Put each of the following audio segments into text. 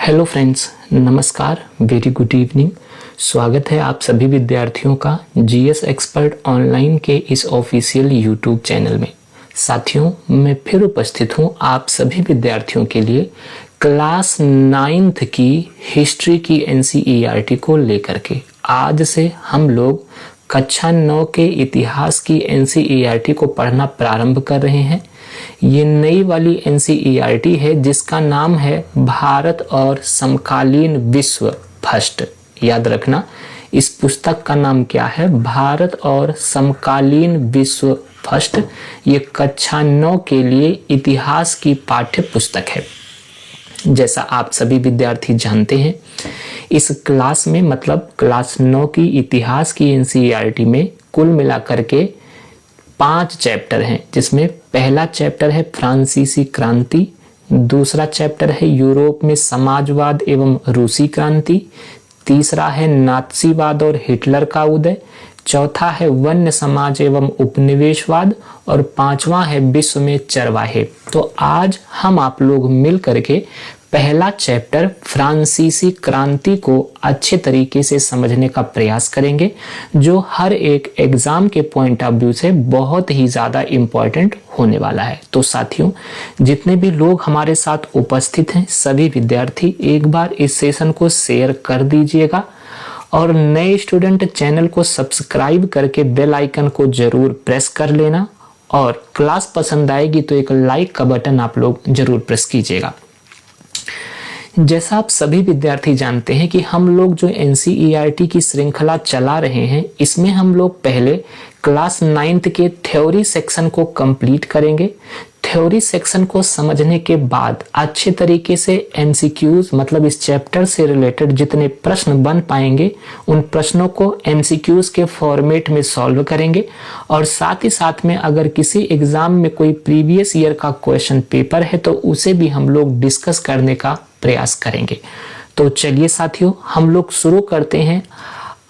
Hello friends, नमस्कार, very good evening. स्वागत है आप सभी विद्यार्थियों का जीएस एक्सपर्ट ऑनलाइन के इस ऑफिशियल यूट्यूब चैनल में। साथियों, मैं फिर उपस्थित हूं आप सभी विद्यार्थियों के लिए क्लास 9th की हिस्ट्री की एनसीईआरटी को लेकर के। आज से हम लोग कक्षा 9 के इतिहास की एनसीईआरटी को पढ़ना प्रारंभ कर रहे हैं। ये नई वाली एनसीईआरटी है जिसका नाम है भारत और समकालीन विश्व फर्स्ट। याद रखना, इस पुस्तक का नाम क्या है? भारत और समकालीन विश्व फर्स्ट। ये कक्षा 9 के लिए इतिहास की पाठ्य पुस्तक है। जैसा आप सभी विद्यार्थी जानते हैं, इस क्लास में मतलब क्लास 9 की इतिहास की एनसीईआरटी में कुल मिलाकर के 5 चैप्टर हैं, जिसमें पहला चैप्टर है फ्रांसीसी क्रांति, दूसरा चैप्टर है यूरोप में समाजवाद एवं रूसी क्रांति, तीसरा है नात्सीवाद और हिटलर का उदय, चौथा है वन्य समाज एवं उपनिवेशवाद और पांचवा है विश्व में चरवाहे। तो आज हम आप लोग मिल करके पहला चैप्टर फ्रांसीसी क्रांति को अच्छे तरीके से समझने का प्रयास करेंगे, जो हर एक एग्जाम के पॉइंट ऑफ व्यू से बहुत ही ज़्यादा इम्पोर्टेंट होने वाला है। तो साथियों, जितने भी लोग हमारे साथ उपस्थित हैं, सभी विद्यार्थी एक बार इस सेशन को शेयर कर दीजिएगा और नए स्टूडेंट चैनल को सब्सक्राइब करके बेल आइकन को जरूर प्रेस कर लेना और क्लास पसंद आएगी तो एक लाइक का बटन आप लोग जरूर प्रेस कीजिएगा। जैसा आप सभी विद्यार्थी जानते हैं कि हम लोग जो एनसीईआरटी की श्रृंखला चला रहे हैं, इसमें हम लोग पहले क्लास 9th के थ्योरी सेक्शन को कंप्लीट करेंगे। थ्योरी सेक्शन को समझने के बाद अच्छे तरीके से एमसीक्यूज मतलब इस चैप्टर से रिलेटेड जितने प्रश्न बन पाएंगे, उन प्रश्नों को एमसीक्यूज के फॉर्मेट में सॉल्व करेंगे और साथ ही साथ में अगर किसी एग्जाम में कोई प्रीवियस ईयर का क्वेश्चन पेपर है तो उसे भी हम लोग डिस्कस करने का प्रयास करेंगे। तो चलिए साथियों, हम लोग शुरू करते हैं।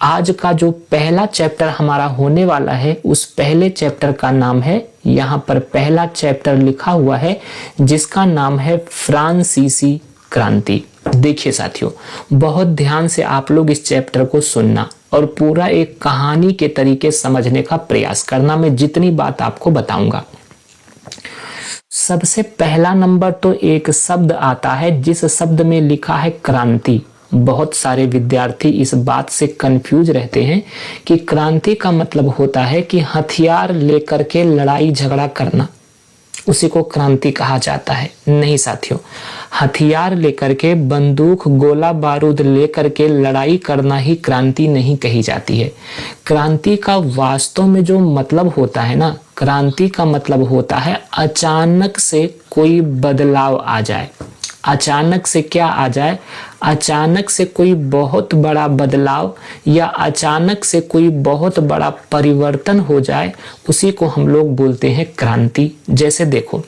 आज का जो पहला चैप्टर हमारा होने वाला है, उस पहले चैप्टर का नाम है, यहाँ पर पहला चैप्टर लिखा हुआ है जिसका नाम है फ्रांसीसी क्रांति। देखिए साथियों, बहुत ध्यान से आप लोग इस चैप्टर को सुनना और पूरा एक कहानी के तरीके समझने का प्रयास करना। मैं जितनी बात आपको बताऊंगा, सबसे पहला नंबर तो एक शब्द आता है जिस शब्द में लिखा है क्रांति। बहुत सारे विद्यार्थी इस बात से कंफ्यूज रहते हैं कि क्रांति का मतलब होता है कि हथियार लेकर के लड़ाई झगड़ा करना, उसी को क्रांति कहा जाता है। नहीं साथियों, हथियार लेकर के बंदूक गोला बारूद लेकर के लड़ाई करना ही क्रांति नहीं कही जाती है। क्रांति का वास्तव में जो मतलब होता है ना, क्रांति का मतलब होता है अचानक से कोई बदलाव आ जाए। अचानक से क्या आ जाए? अचानक से कोई बहुत बड़ा बदलाव या अचानक से कोई बहुत बड़ा परिवर्तन हो जाए, उसी को हम लोग बोलते हैं क्रांति। जैसे देखो,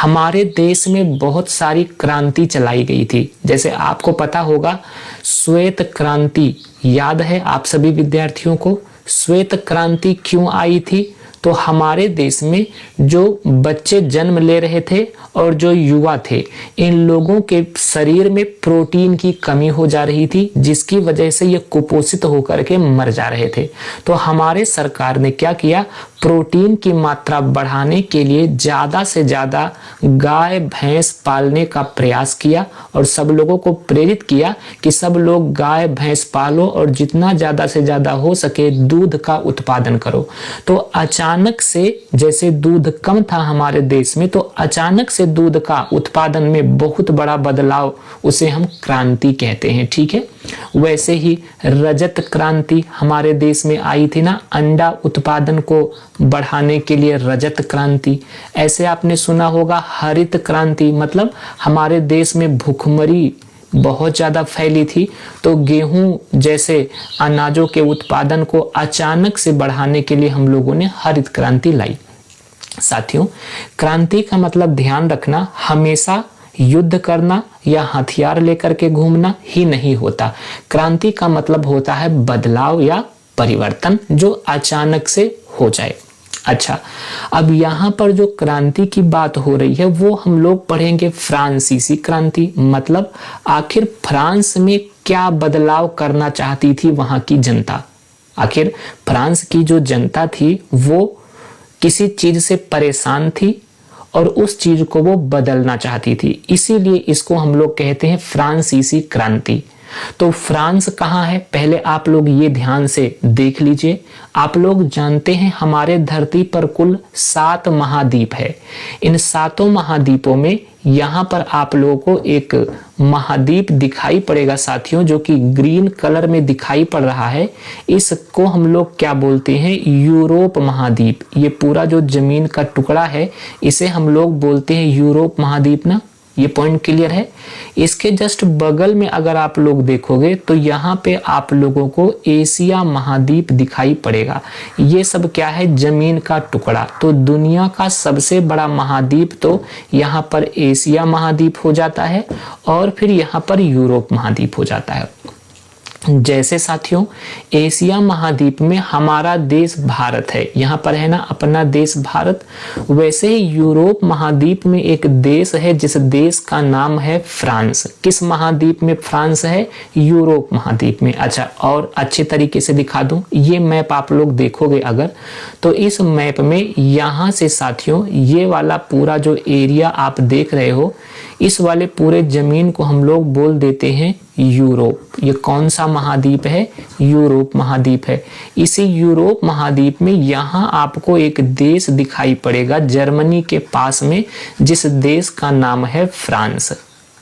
हमारे देश में बहुत सारी क्रांति चलाई गई थी। जैसे आपको पता होगा श्वेत क्रांति, याद है आप सभी विद्यार्थियों को? श्वेत क्रांति क्यों आई थी? तो हमारे देश में जो बच्चे जन्म ले रहे थे और जो युवा थे, इन लोगों के शरीर में प्रोटीन की कमी हो जा रही थी, जिसकी वजह से ये कुपोषित होकर के मर जा रहे थे। तो हमारे सरकार ने क्या किया? प्रोटीन की मात्रा बढ़ाने के लिए ज़्यादा से ज़्यादा गाय भैंस पालने का प्रयास किया और सब लोगों को प्रेरित किया कि सब लोग गाय भैंस पालो और जितना ज़्यादा से ज़्यादा हो सके दूध का उत्पादन करो। तो अचानक से जैसे दूध कम था हमारे देश में, तो अचानक से दूध का उत्पादन में बहुत बड़ा बदलाव, उसे हम क्रांति कहते हैं। ठीक है, वैसे ही रजत क्रांति हमारे देश में आई थी ना, अंडा उत्पादन को बढ़ाने के लिए रजत क्रांति। ऐसे आपने सुना होगा हरित क्रांति, मतलब हमारे देश में भूखमरी बहुत ज़्यादा फैली थी, तो गेहूं जैसे अनाजों के उत्पादन को अचानक से बढ़ाने के लिए हम लोगों ने हरित क्रांति लाई। साथियों, क्रांति का मतलब ध्यान रखना, हमेशा युद्ध करना या हथियार लेकर के घूमना ही नहीं होता। क्रांति का मतलब होता है बदलाव या परिवर्तन जो अचानक से हो जाए। अच्छा, अब यहाँ पर जो क्रांति की बात हो रही है वो हम लोग पढ़ेंगे फ्रांसीसी क्रांति। मतलब आखिर फ्रांस में क्या बदलाव करना चाहती थी वहां की जनता। आखिर फ्रांस की जो जनता थी वो किसी चीज से परेशान थी और उस चीज को वो बदलना चाहती थी, इसीलिए इसको हम लोग कहते हैं फ्रांसीसी क्रांति। तो फ्रांस कहाँ है, पहले आप लोग ये ध्यान से देख लीजिए। आप लोग जानते हैं हमारे धरती पर कुल 7 महाद्वीप है। इन 7 महाद्वीपों में यहाँ पर आप लोगों को एक महाद्वीप दिखाई पड़ेगा साथियों, जो कि ग्रीन कलर में दिखाई पड़ रहा है। इसको हम लोग क्या बोलते हैं, यूरोप महाद्वीप। ये पूरा जो जमीन का टुकड़ा है इसे हम लोग बोलते हैं यूरोप महाद्वीप ना। ये पॉइंट क्लियर है। इसके जस्ट बगल में अगर आप लोग देखोगे तो यहाँ पे आप लोगों को एशिया महाद्वीप दिखाई पड़ेगा। ये सब क्या है, जमीन का टुकड़ा। तो दुनिया का सबसे बड़ा महाद्वीप तो यहाँ पर एशिया महाद्वीप हो जाता है और फिर यहाँ पर यूरोप महाद्वीप हो जाता है। जैसे साथियों एशिया महाद्वीप में हमारा देश भारत है, यहाँ पर है ना अपना देश भारत। वैसे ही यूरोप महाद्वीप में एक देश है जिस देश का नाम है फ्रांस। किस महाद्वीप में फ्रांस है, यूरोप महाद्वीप में। अच्छा, और अच्छे तरीके से दिखा दूं, ये मैप आप लोग देखोगे अगर तो इस मैप में यहाँ से साथियों ये वाला पूरा जो एरिया आप देख रहे हो, इस वाले पूरे जमीन को हम लोग बोल देते हैं यूरोप। ये कौन सा महाद्वीप है, यूरोप महाद्वीप है। इसी यूरोप महाद्वीप में यहाँ आपको एक देश दिखाई पड़ेगा जर्मनी के पास में, जिस देश का नाम है फ्रांस।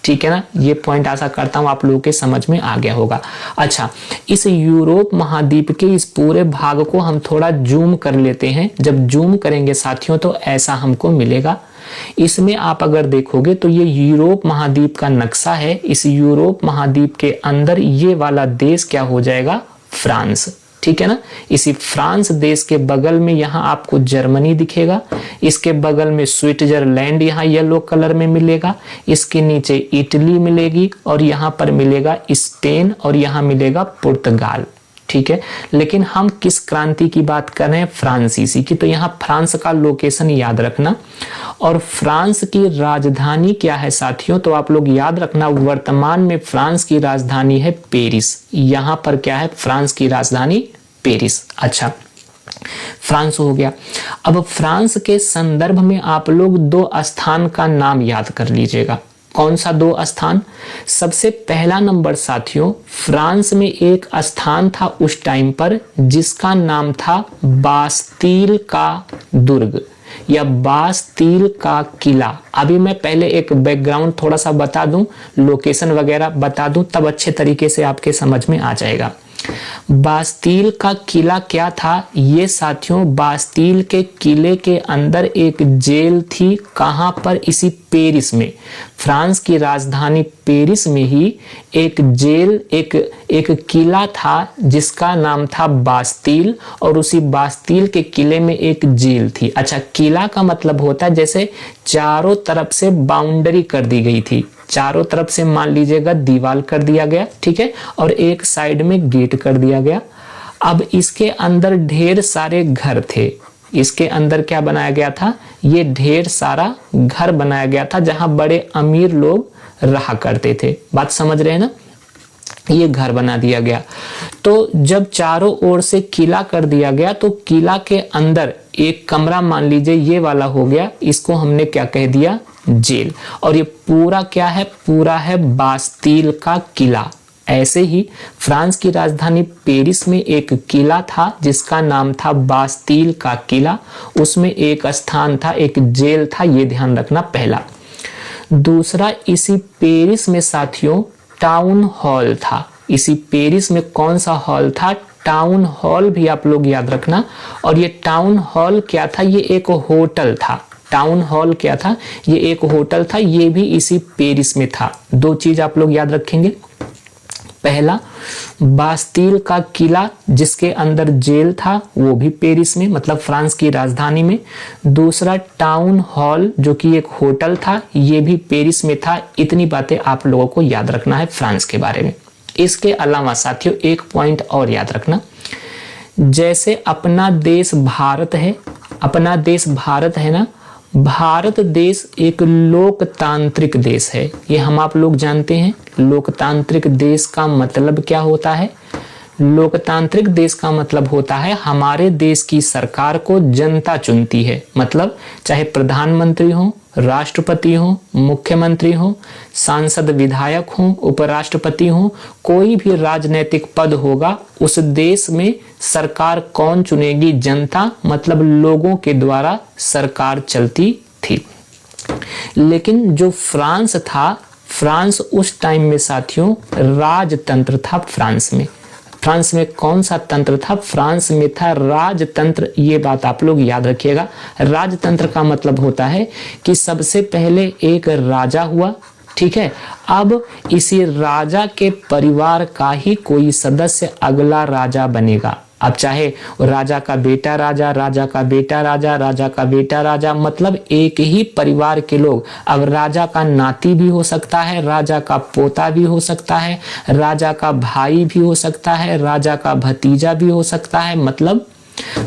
ठीक है ना, ये पॉइंट आशा करता हूँ आप लोगों के समझ में आ गया होगा। अच्छा, इस यूरोप महाद्वीप के इस पूरे भाग को हम थोड़ा जूम कर लेते हैं। जब जूम करेंगे साथियों तो ऐसा हमको मिलेगा। इसमें आप अगर देखोगे तो ये यूरोप महाद्वीप का नक्शा है। इस यूरोप महाद्वीप के अंदर ये वाला देश क्या हो जाएगा, फ्रांस। ठीक है ना, इसी फ्रांस देश के बगल में यहाँ आपको जर्मनी दिखेगा, इसके बगल में स्विट्जरलैंड यहाँ येलो कलर में मिलेगा, इसके नीचे इटली मिलेगी और यहाँ पर मिलेगा स्पेन और यहाँ मिलेगा पुर्तगाल। ठीक है, लेकिन हम किस क्रांति की बात कर रहे हैं, फ्रांसीसी की। तो यहाँ फ्रांस का लोकेशन याद रखना। और फ्रांस की राजधानी क्या है साथियों, तो आप लोग याद रखना वर्तमान में फ्रांस की राजधानी है पेरिस। यहाँ पर क्या है, फ्रांस की राजधानी पेरिस। अच्छा, फ्रांस हो गया। अब फ्रांस के संदर्भ में आप लोग 2 स्थान का नाम याद कर लीजिएगा। कौन सा 2 स्थान, सबसे पहला नंबर साथियों, फ्रांस में एक स्थान था उस टाइम पर जिसका नाम था बास्तील का दुर्ग या बास्तील का किला। अभी मैं पहले एक बैकग्राउंड थोड़ा सा बता दूं, लोकेशन वगैरह बता दूं, तब अच्छे तरीके से आपके समझ में आ जाएगा। बास्तील का किला क्या था, ये साथियों बास्तील के किले के अंदर एक जेल थी। कहां पर, इसी पेरिस में, फ्रांस की राजधानी पेरिस में ही एक जेल, एक किला था जिसका नाम था बास्तील, और उसी बास्तील के किले में एक जेल थी। अच्छा, किला का मतलब होता है जैसे चारों तरफ से बाउंड्री कर दी गई थी, चारों तरफ से मान लीजिएगा दीवार कर दिया गया, ठीक है, और एक साइड में गेट कर दिया गया। अब इसके अंदर ढेर सारे घर थे। इसके अंदर क्या बनाया गया था, ये ढेर सारा घर बनाया गया था जहां बड़े अमीर लोग रहा करते थे। बात समझ रहे हैं ना, ये घर बना दिया गया। तो जब चारों ओर से किला कर दिया गया तो किला के अंदर एक कमरा मान लीजिए ये वाला हो गया, इसको हमने क्या कह दिया, जेल। और ये पूरा क्या है, पूरा है बास्तील का किला। ऐसे ही फ्रांस की राजधानी पेरिस में एक किला था जिसका नाम था बास्तील का किला। उसमें एक स्थान था, एक जेल था, ये ध्यान रखना पहला। दूसरा, इसी पेरिस में साथियों टाउन हॉल था। इसी पेरिस में कौन सा हॉल था, टाउन हॉल भी आप लोग याद रखना। और ये टाउन हॉल क्या था, ये एक होटल था। टाउन हॉल क्या था, ये एक होटल था, ये भी इसी पेरिस में था। 2 चीज आप लोग याद रखेंगे। पहला, बास्तील का किला जिसके अंदर जेल था, वो भी पेरिस में, मतलब फ्रांस की राजधानी में। दूसरा, टाउन हॉल जो कि एक होटल था, ये भी पेरिस में था। इतनी बातें आप लोगों को याद रखना है फ्रांस के बारे में। इसके अलावा साथियों एक पॉइंट और याद रखना, जैसे अपना देश भारत है, अपना देश भारत है ना, भारत देश एक लोकतांत्रिक देश है, ये हम आप लोग जानते हैं। लोकतांत्रिक देश का मतलब क्या होता है? लोकतांत्रिक देश का मतलब होता है हमारे देश की सरकार को जनता चुनती है। मतलब चाहे प्रधानमंत्री हो, राष्ट्रपति हो, मुख्यमंत्री हो, सांसद विधायक हो, उपराष्ट्रपति हो, कोई भी राजनीतिक पद होगा, उस देश में सरकार कौन चुनेगी? जनता, मतलब लोगों के द्वारा सरकार चलती थी। लेकिन जो फ्रांस था, फ्रांस उस टाइम में साथियों राजतंत्र था। फ्रांस में कौन सा तंत्र था? फ्रांस में था राजतंत्र। ये बात आप लोग याद रखिएगा। राजतंत्र का मतलब होता है कि सबसे पहले एक राजा हुआ, ठीक है। अब इसी राजा के परिवार का ही कोई सदस्य अगला राजा बनेगा। अब चाहे राजा का बेटा राजा, राजा का बेटा राजा, राजा का बेटा राजा, मतलब एक ही परिवार के लोग। अब राजा का नाती भी हो सकता है, राजा का पोता भी हो सकता है, राजा का भाई भी हो सकता है, राजा का भतीजा भी हो सकता है। मतलब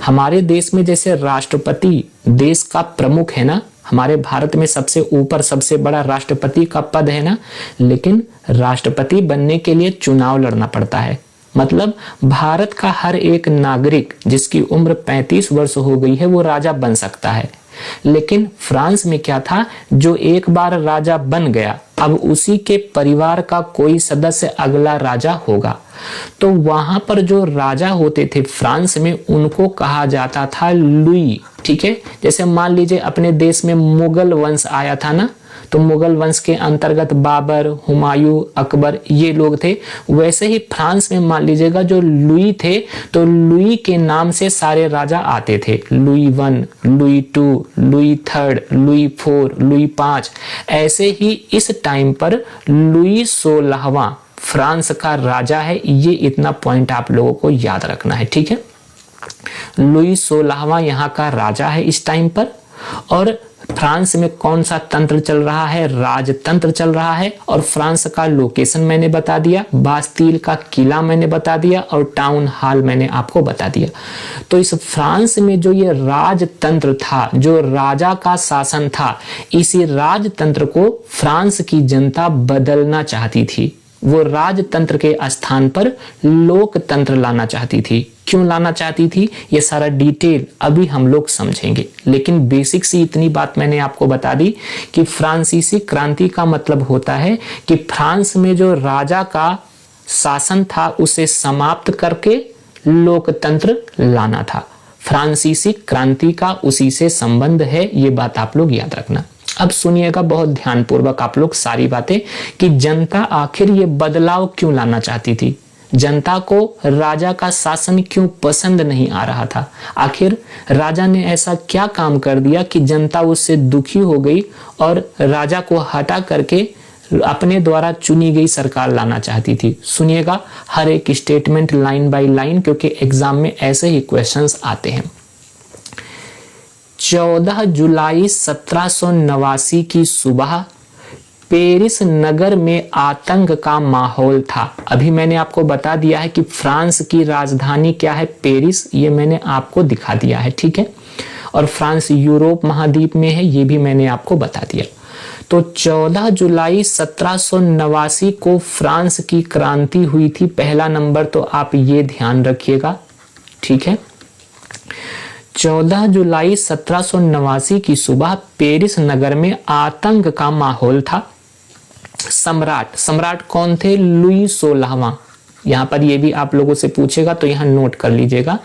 हमारे देश में जैसे राष्ट्रपति देश का प्रमुख है ना, हमारे भारत में सबसे ऊपर सबसे बड़ा राष्ट्रपति का पद है ना, लेकिन राष्ट्रपति बनने के लिए चुनाव लड़ना पड़ता है। मतलब भारत का हर एक नागरिक जिसकी उम्र 35 वर्ष हो गई है वो राजा बन सकता है। लेकिन फ्रांस में क्या था, जो एक बार राजा बन गया अब उसी के परिवार का कोई सदस्य अगला राजा होगा। तो वहां पर जो राजा होते थे फ्रांस में, उनको कहा जाता था लुई, ठीक है। जैसे मान लीजिए अपने देश में मुगल वंश आया था ना, तो मुगल वंश के अंतर्गत बाबर, हुमायूं, अकबर ये लोग थे। वैसे ही फ्रांस में मान लीजिएगा जो लुई थे, तो लुई के नाम से सारे राजा आते थे। Louis 1, Louis 2, Louis 3, Louis 4, Louis 5। ऐसे ही इस टाइम पर लुई 16वां फ्रांस का राजा है। ये इतना पॉइंट आप लोगों को याद रखना है, ठीक है। लुई 16वां यहाँ का राजा है इस टाइम पर। और फ्रांस में कौन सा तंत्र चल रहा है? राजतंत्र चल रहा है। और फ्रांस का लोकेशन मैंने बता दिया, बास्तील का किला मैंने बता दिया, और टाउन हॉल मैंने आपको बता दिया। तो इस फ्रांस में जो ये राजतंत्र था, जो राजा का शासन था, इसी राजतंत्र को फ्रांस की जनता बदलना चाहती थी। वो राजतंत्र के स्थान पर लोकतंत्र लाना चाहती थी। क्यों लाना चाहती थी, ये सारा डिटेल अभी हम लोग समझेंगे। लेकिन बेसिक सी इतनी बात मैंने आपको बता दी कि फ्रांसीसी क्रांति का मतलब होता है कि फ्रांस में जो राजा का शासन था उसे समाप्त करके लोकतंत्र लाना था। फ्रांसीसी क्रांति का उसी से संबंध है, ये बात आप लोग याद रखना। अब सुनिएगा बहुत ध्यानपूर्वक आप लोग सारी बातें कि जनता आखिर ये बदलाव क्यों लाना चाहती थी। जनता को राजा का शासन क्यों पसंद नहीं आ रहा था। आखिर राजा ने ऐसा क्या काम कर दिया कि जनता उससे दुखी हो गई और राजा को हटा करके अपने द्वारा चुनी गई सरकार लाना चाहती थी। सुनिएगा हर एक स्टेटमेंट लाइन बाय लाइन, क्योंकि एग्जाम में ऐसे ही क्वेश्चंस आते हैं। 14 जुलाई 1789 की सुबह पेरिस नगर में आतंक का माहौल था। अभी मैंने आपको बता दिया है कि फ्रांस की राजधानी क्या है, पेरिस, ये मैंने आपको दिखा दिया है, ठीक है। और फ्रांस यूरोप महाद्वीप में है, ये भी मैंने आपको बता दिया। तो 14 जुलाई 1789 को फ्रांस की क्रांति हुई थी। पहला नंबर तो आप ये ध्यान रखिएगा, ठीक है। 14 जुलाई 1789 की सुबह पेरिस नगर में आतंक का माहौल था। सम्राट कौन थे? लुई 16वां। यहां पर ये भी आप लोगों से पूछेगा तो यहां नोट कर लीजिएगा।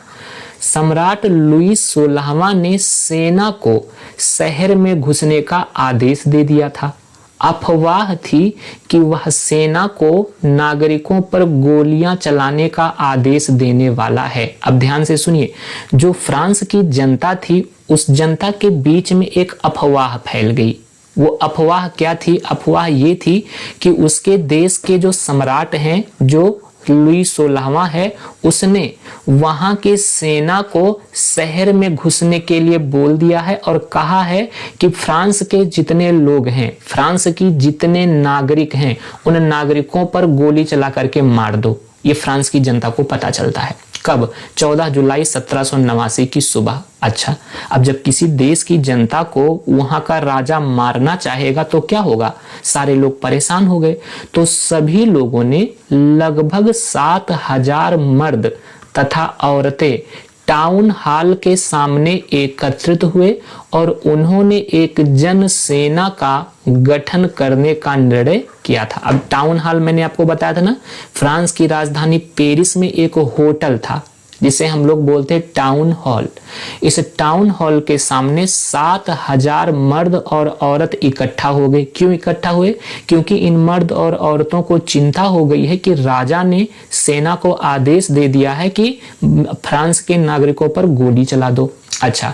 सम्राट लुई 16वां ने सेना को शहर में घुसने का आदेश दे दिया था। अफवाह थी कि वह सेना को नागरिकों पर गोलियां चलाने का आदेश देने वाला है। अब ध्यान से सुनिए, जो फ्रांस की जनता थी उस जनता के बीच में एक अफवाह फैल गई। वो अफवाह क्या थी? अफवाह ये थी कि उसके देश के जो सम्राट हैं, जो लुई 16वां है, उसने वहां के सेना को शहर में घुसने के लिए बोल दिया है और कहा है कि फ्रांस के जितने लोग हैं, फ्रांस की जितने नागरिक हैं, उन नागरिकों पर गोली चला करके मार दो। ये फ्रांस की जनता को पता चलता है। कब? 14 जुलाई 1789 की सुबह। अच्छा, अब जब किसी देश की जनता को वहां का राजा मारना चाहेगा तो क्या होगा? सारे लोग परेशान हो गए। तो सभी लोगों ने लगभग 7,000 मर्द तथा औरतें टाउन हॉल के सामने एकत्रित हुए और उन्होंने एक जन सेना का गठन करने का निर्णय किया था। अब टाउन हॉल मैंने आपको बताया था ना, फ्रांस की राजधानी पेरिस में एक होटल था जिसे हम लोग बोलते हैं टाउन हॉल। इस टाउन हॉल के सामने 7,000 मर्द और औरत इकट्ठा हो गए। क्यों इकट्ठा हुए? क्योंकि इन मर्द और औरतों को चिंता हो गई है कि राजा ने सेना को आदेश दे दिया है कि फ्रांस के नागरिकों पर गोली चला दो। अच्छा,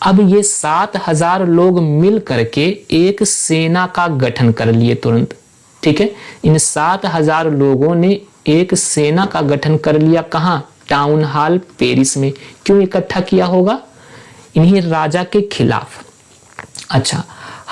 अब ये 7,000 लोग मिल करके एक सेना का गठन कर लिए तुरंत। ठीक है, इन 7,000 लोगों ने एक सेना का गठन कर लिया। कहाँ? टाउन हॉल पेरिस में। क्यों इकट्ठा किया होगा? इन्हीं राजा के खिलाफ। अच्छा,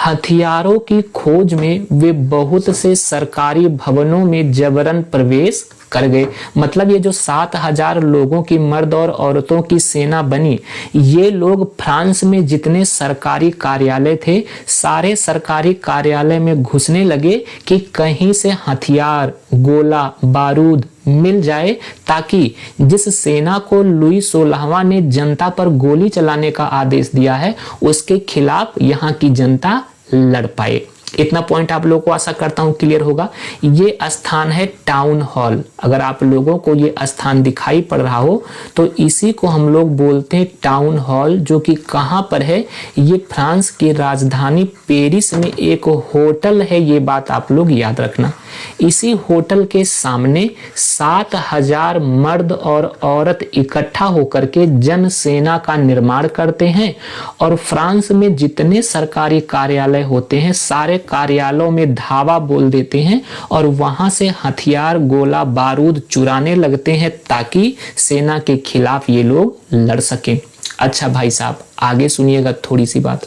हथियारों की खोज में वे बहुत से सरकारी भवनों में जबरन प्रवेश कर गए। मतलब ये जो 7,000 लोगों की मर्द और औरतों की सेना बनी, ये लोग फ्रांस में जितने सरकारी कार्यालय थे, सारे सरकारी कार्यालय में घुसने लगे कि कहीं से हथियार, गोला बारूद मिल जाए, ताकि जिस सेना को लुई 16वां ने जनता पर गोली चलाने का आदेश दिया है, उसके खिलाफ यहाँ की जनता लड़ पाए। इतना पॉइंट आप लोगों को आशा करता हूं क्लियर होगा। ये स्थान है टाउन हॉल। अगर आप लोगों को ये स्थान दिखाई पड़ रहा हो तो इसी को हम लोग बोलते हैं टाउन हॉल, जो कि कहां पर है? ये फ्रांस की राजधानी पेरिस में एक होटल है। ये बात आप लोग याद रखना। इसी होटल के सामने 7,000 मर्द और औरत इकट्ठा होकर के जन सेना का निर्माण करते हैं और फ्रांस में जितने सरकारी कार्यालय होते हैं, सारे कार्यालयों में धावा बोल देते हैं और वहां से हथियार, गोला बारूद चुराने लगते हैं ताकि सेना के खिलाफ ये लोग लड़ सकें। अच्छा भाई साहब, आगे सुनिएगा थोड़ी सी बात।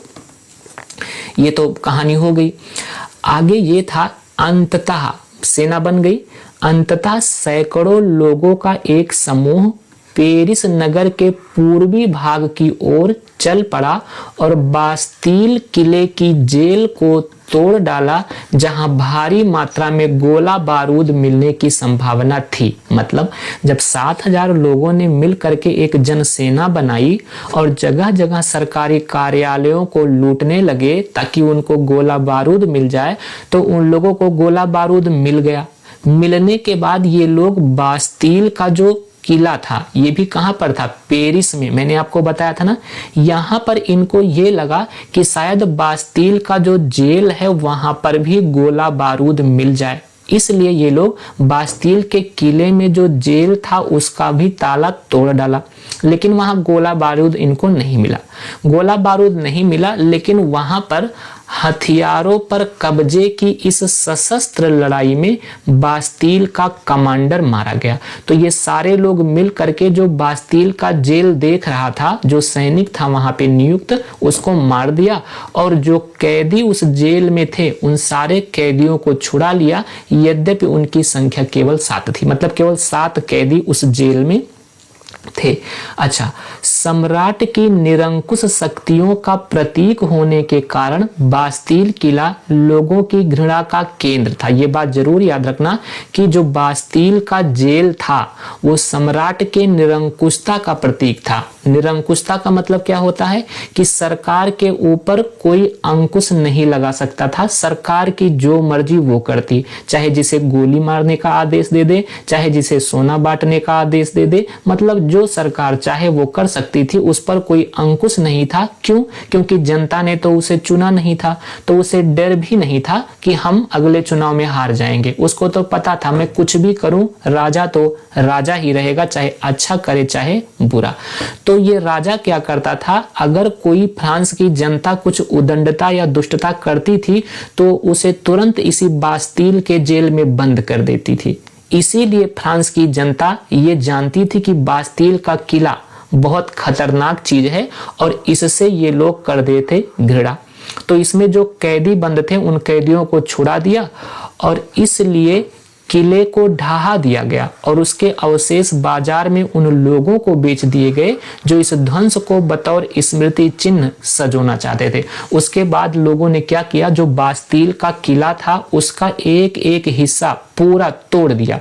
ये तो कहानी हो गई। आगे ये था, अंततः सेना बन गई। अंततः सैकड़ों लोगों का एक समूह पेरिस नगर के पूर्वी भाग की ओर चल पड़ा और बास्तील किले की जेल को तोड़ डाला, जहां भारी मात्रा में गोला बारूद मिलने की संभावना थी। मतलब जब 7,000 लोगों ने मिल करके एक जनसेना बनाई और जगह जगह सरकारी कार्यालयों को लूटने लगे ताकि उनको गोला बारूद मिल जाए, तो उन लोगों को गोला बारूद मिल गया। मिलने के बाद ये लोग बास्तील का जो किला था, ये भी कहां पर था? पेरिस में। मैंने आपको बताया था ना, यहां पर इनको ये लगा कि शायद बास्तील का जो जेल है वहां पर भी गोला बारूद मिल जाए, इसलिए ये लोग बास्तील के किले में जो जेल था उसका भी ताला तोड़ डाला। लेकिन वहां गोला बारूद इनको नहीं मिला। गोला बारूद नहीं मिला, लेकिन वहां पर हथियारों पर कब्जे की इस सशस्त्र लड़ाई में बास्तील का कमांडर मारा गया। तो ये सारे लोग मिल करके जो बास्तील का जेल देख रहा था, जो सैनिक था वहां पे नियुक्त, उसको मार दिया और जो कैदी उस जेल में थे उन सारे कैदियों को छुड़ा लिया। यद्यपि उनकी संख्या केवल 7 थी, मतलब केवल 7 कैदी उस जेल में थे। अच्छा, सम्राट की निरंकुश शक्तियों का प्रतीक होने के कारण बास्तील किला लोगों की घृणा का केंद्र था। यह बात जरूर याद रखना कि जो बास्तील का जेल था वो सम्राट के निरंकुशता का प्रतीक था। निरंकुशता का मतलब क्या होता है कि सरकार के ऊपर कोई अंकुश नहीं लगा सकता था। सरकार की जो मर्जी वो करती, चाहे जिसे गोली मारने का आदेश दे दे, चाहे जिसे सोना बांटने का आदेश दे दे, मतलब जो सरकार चाहे वो कर सकती थी। उस पर कोई अंकुश नहीं था। क्यों? क्योंकि जनता ने तो उसे चुना नहीं था, तो उसे डर भी नहीं था कि हम अगले चुनाव में हार जाएंगे। उसको तो पता था मैं कुछ भी करूं, राजा तो राजा ही रहेगा, चाहे अच्छा करे चाहे बुरा। तो ये राजा क्या करता था, अगर कोई फ्रांस की जनता कुछ उदंडता या दुष्टता करती थी तो उसे तुरंत इसी बास्तील के जेल में बंद कर देती थी। इसीलिए फ्रांस की जनता ये जानती थी कि बास्तील का किला बहुत खतरनाक चीज है और इससे ये लोग कर देते घृणा। तो इसमें जो कैदी बंद थे उन कैदियों को छुड़ा दिया और इसलिए किले को ढहा दिया गया और उसके अवशेष बाजार में उन लोगों को बेच दिए गए जो इस ध्वंस को बतौर स्मृति चिन्ह सजोना चाहते थे। उसके बाद लोगों ने क्या किया, जो बास्तील का किला था उसका एक एक हिस्सा पूरा तोड़ दिया।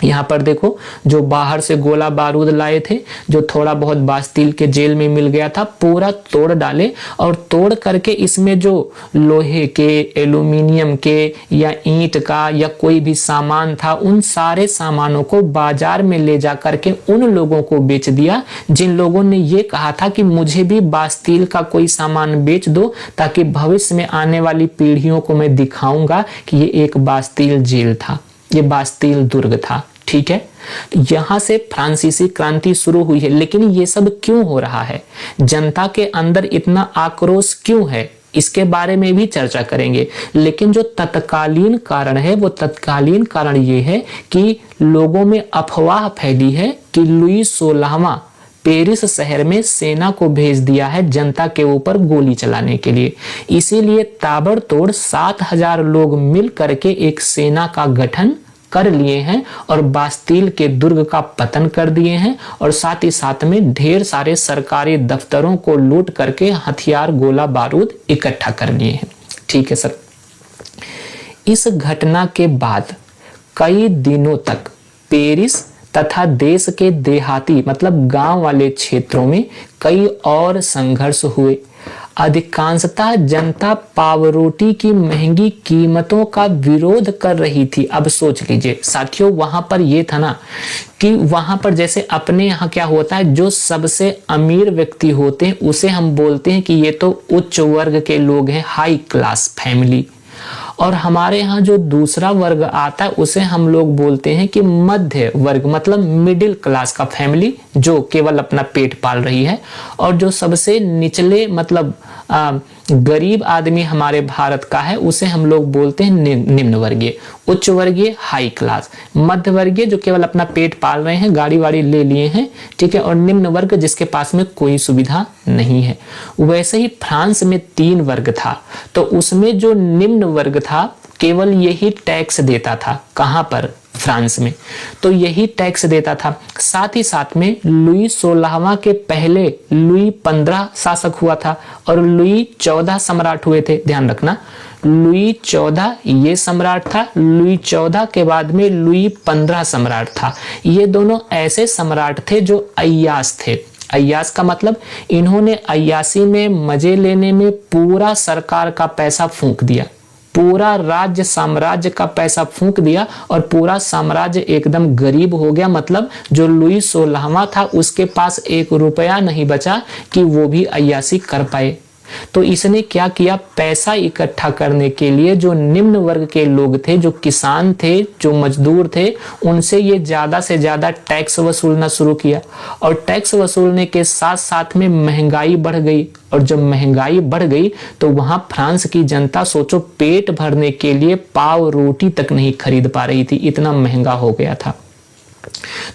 यहाँ पर देखो, जो बाहर से गोला बारूद लाए थे, जो थोड़ा बहुत बास्तील के जेल में मिल गया था, पूरा तोड़ डाले और तोड़ करके इसमें जो लोहे के, एल्यूमिनियम के या ईंट का या कोई भी सामान था, उन सारे सामानों को बाजार में ले जा करके उन लोगों को बेच दिया जिन लोगों ने ये कहा था कि मुझे भी बास्तील का कोई सामान बेच दो ताकि भविष्य में आने वाली पीढ़ियों को मैं दिखाऊंगा कि ये एक बास्तील जेल था, ये बास्तील दुर्ग था। ठीक है, यहां से फ्रांसीसी क्रांति शुरू हुई है। लेकिन ये सब क्यों हो रहा है, जनता के अंदर इतना आक्रोश क्यों है, इसके बारे में भी चर्चा करेंगे। लेकिन जो तत्कालीन कारण है, वो तत्कालीन कारण ये है कि लोगों में अफवाह फैली है कि लुई 16वां पेरिस शहर में सेना को भेज दिया है जनता के ऊपर गोली चलाने के लिए। इसीलिए ताबड़तोड़ 7000 लोग मिल करके एक सेना का गठन कर लिए हैं और बास्तील के दुर्ग का पतन कर दिए हैं और साथ ही साथ में ढेर सारे सरकारी दफ्तरों को लूट करके हथियार, गोला बारूद इकट्ठा कर लिए हैं। ठीक है सर। इस घटना के बाद कई दिनों तक पेरिस तथा देश के देहाती मतलब गांव वाले क्षेत्रों में कई और संघर्ष हुए। अधिकांशतः जनता पावरोटी की महंगी कीमतों का विरोध कर रही थी। अब सोच लीजिए साथियों, वहां पर यह था ना कि वहां पर जैसे अपने यहाँ क्या होता है, जो सबसे अमीर व्यक्ति होते हैं उसे हम बोलते हैं कि ये तो उच्च वर्ग के लोग हैं, हाई क्लास फैमिली। और हमारे यहाँ जो दूसरा वर्ग आता है उसे हम लोग बोलते हैं कि मध्य वर्ग मतलब मिडिल क्लास का फैमिली जो केवल अपना पेट पाल रही है। और जो सबसे निचले मतलब गरीब आदमी हमारे भारत का है उसे हम लोग बोलते हैं निम्न वर्गीय। उच्च वर्गीय हाई क्लास, मध्य वर्गीय जो केवल अपना पेट पाल रहे हैं, गाड़ी वाड़ी ले लिए हैं, ठीक है, और निम्न वर्ग जिसके पास में कोई सुविधा नहीं है। वैसे ही फ्रांस में 3 वर्ग था, तो उसमें जो निम्न वर्ग था केवल यही टैक्स देता था। कहां पर? फ्रांस में। तो यही टैक्स देता था। साथ ही साथ में लुई 16वां के पहले लुई 15 शासक हुआ था और लुई 14 सम्राट हुए थे। ध्यान रखना, लुई 14 ये सम्राट था, लुई 14 के बाद में लुई 15 सम्राट था। ये दोनों ऐसे सम्राट थे जो अय्याश थे। अय्याश का मतलब इन्होंने अय्याशी में मजे लेने में पूरा सरकार का पैसा फूंक दिया, पूरा राज्य साम्राज्य का पैसा फूंक दिया और पूरा साम्राज्य एकदम गरीब हो गया। मतलब जो लुई 16वां था उसके पास 1 रुपया नहीं बचा कि वो भी अय्याशी कर पाए। तो इसने क्या किया, पैसा इकट्ठा करने के लिए जो निम्न वर्ग के लोग थे, जो किसान थे, जो मजदूर थे, उनसे ये ज्यादा से ज्यादा टैक्स वसूलना शुरू किया। और टैक्स वसूलने के साथ साथ में महंगाई बढ़ गई। और जब महंगाई बढ़ गई तो वहां फ्रांस की जनता सोचो पेट भरने के लिए पाव रोटी तक नहीं खरीद पा रही थी, इतना महंगा हो गया था।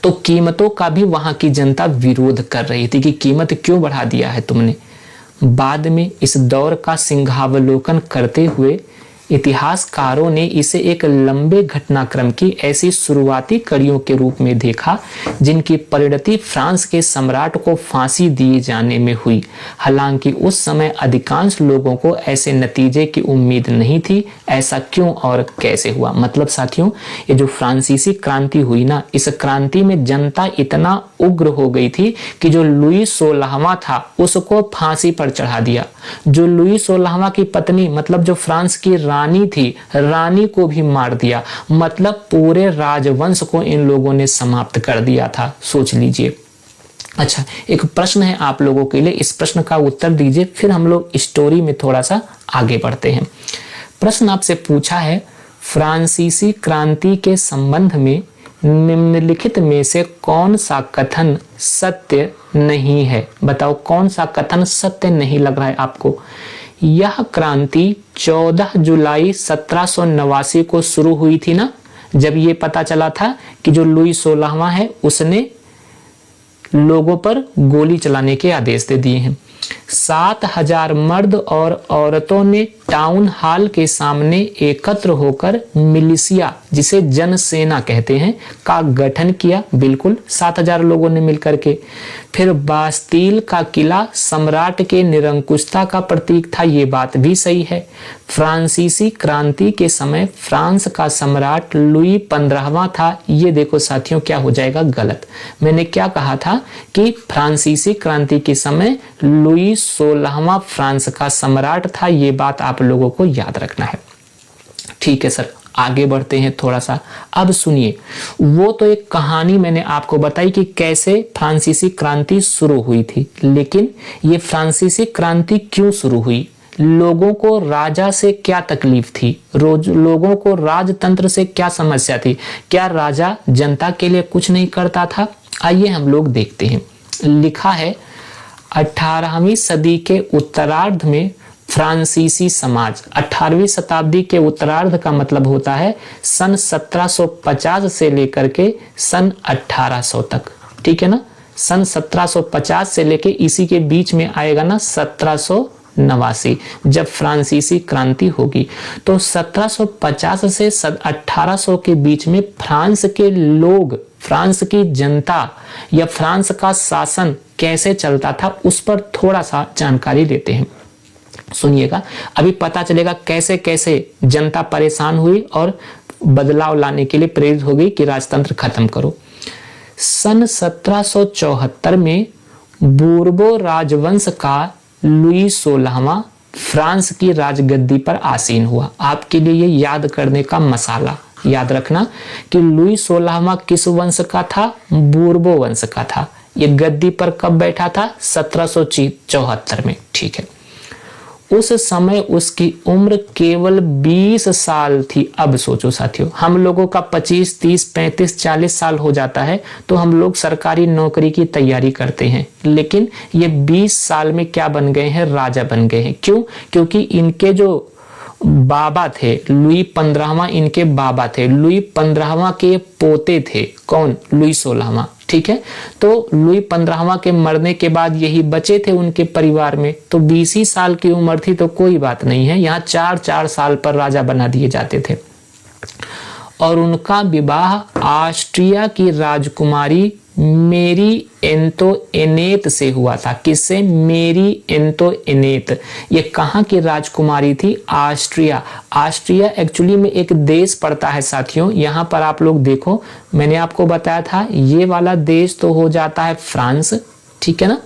तो कीमतों का भी वहां की जनता विरोध कर रही थी कि कीमत क्यों बढ़ा दिया है तुमने। बाद में इस दौर का सिंहावलोकन करते हुए इतिहासकारों ने इसे एक लंबे घटनाक्रम की ऐसी शुरुआती कड़ियों के रूप में देखा जिनकी परिणति फ्रांस के सम्राट को फांसी दिए जाने में हुई। हालांकि उस समय अधिकांश लोगों को ऐसे नतीजे की उम्मीद नहीं थी। ऐसा क्यों और कैसे हुआ? मतलब साथियों, ये जो फ्रांसीसी क्रांति हुई ना, इस क्रांति में जनता इतना उग्र हो गई थी कि जो लुई 16वां था उसको फांसी पर चढ़ा दिया। जो लुई 16वां की पत्नी मतलब जो फ्रांस की रानी थी, रानी को भी मार दिया। मतलब पूरे राजवंश को इन लोगों ने समाप्त कर दिया था। सोच लीजिए। अच्छा, एक प्रश्न है आप लोगों के लिए, इस प्रश्न का उत्तर दीजिए, फिर हम लोग स्टोरी में थोड़ा सा आगे बढ़ते हैं। प्रश्न आपसे पूछा है, फ्रांसीसी क्रांति के संबंध में निम्नलिखित में से कौन सा कथन सत्य नहीं है? बताओ कौन सा कथन सत्य नहीं लग रहा है आपको? यह क्रांति 14 जुलाई 1789 को शुरू हुई थी ना, जब ये पता चला था कि जो लुई 16वां है उसने लोगों पर गोली चलाने के आदेश दे दिए हैं। 7,000 मर्द और औरतों ने टाउन हॉल के सामने एकत्र होकर मिलिशिया, जिसे जनसेना कहते हैं, का गठन किया। बिल्कुल 7,000 लोगों ने मिलकर के। फिर बास्तील का किला सम्राट के निरंकुशता का प्रतीक था, ये बात भी सही है। फ्रांसीसी क्रांति के समय फ्रांस का सम्राट लुई 15वां था। ये देखो साथियों क्या हो जाएगा गलत। मैंने क्या कहा था कि फ्रांसीसी क्रांति के समय लुई 16वां फ्रांस का सम्राट था। ये बात आप लोगों को याद रखना है। ठीक है सर, आगे बढ़ते हैं थोड़ा सा। अब सुनिए, वो तो एक कहानी मैंने आपको बताई कि कैसे फ्रांसीसी क्रांति शुरू हुई थी, लेकिन ये फ्रांसीसी क्रांति क्यों शुरू हुई, लोगों को राजा से क्या तकलीफ थी, लोगों को राजतंत्र से क्या समस्या थी, क्या राजा जनता के लिए कुछ नहीं करता था, आइए हम लोग देखते हैं। लिखा है 18वीं सदी के उत्तरार्ध में फ्रांसीसी समाज, 18वीं शताब्दी के उत्तरार्ध का मतलब होता है सन 1750 से लेकर के सन 1800 तक। ठीक है ना, सन 1750 से लेके इसी के बीच में आएगा ना 1789, जब फ्रांसीसी क्रांति होगी। तो 1750 से 1800 के बीच में फ्रांस के लोग, फ्रांस की जनता या फ्रांस का शासन कैसे चलता था, उस पर थोड़ा सा जानकारी लेते हैं। सुनिएगा, अभी पता चलेगा कैसे कैसे जनता परेशान हुई और बदलाव लाने के लिए प्रेरित हो गई कि राजतंत्र खत्म करो। सन 1774 में बूर्बो राजवंश का लुई 16वां फ्रांस की राजगद्दी पर आसीन हुआ। आपके लिए ये याद करने का मसाला, याद रखना कि लुई 16वां किस वंश का था, बूर्बो वंश का था। ये गद्दी पर कब बैठा था, 1774 में। ठीक है, उस समय उसकी उम्र केवल 20 साल थी। अब सोचो साथियों, हम लोगों का 25, 30, 35, 40 साल हो जाता है तो हम लोग सरकारी नौकरी की तैयारी करते हैं, लेकिन ये 20 साल में क्या बन गए हैं, राजा बन गए हैं। क्यों? क्योंकि इनके जो बाबा थे, लुई 15वां इनके बाबा थे, लुई 15वां के पोते थे। कौन? लुई 16वां। ठीक है, तो लुई 15वां के मरने के बाद यही बचे थे उनके परिवार में, तो 20 ही साल की उम्र थी तो कोई बात नहीं है, यहाँ 4-4 साल पर राजा बना दिए जाते थे। और उनका विवाह ऑस्ट्रिया की राजकुमारी मेरी एंतोइनेट से हुआ था। किससे? मेरी एंतोइनेट। ये कहाँ की राजकुमारी थी? ऑस्ट्रिया। ऑस्ट्रिया एक्चुअली में एक देश पड़ता है साथियों। यहाँ पर आप लोग देखो, मैंने आपको बताया था ये वाला देश तो हो जाता है फ्रांस। ठीक है ना,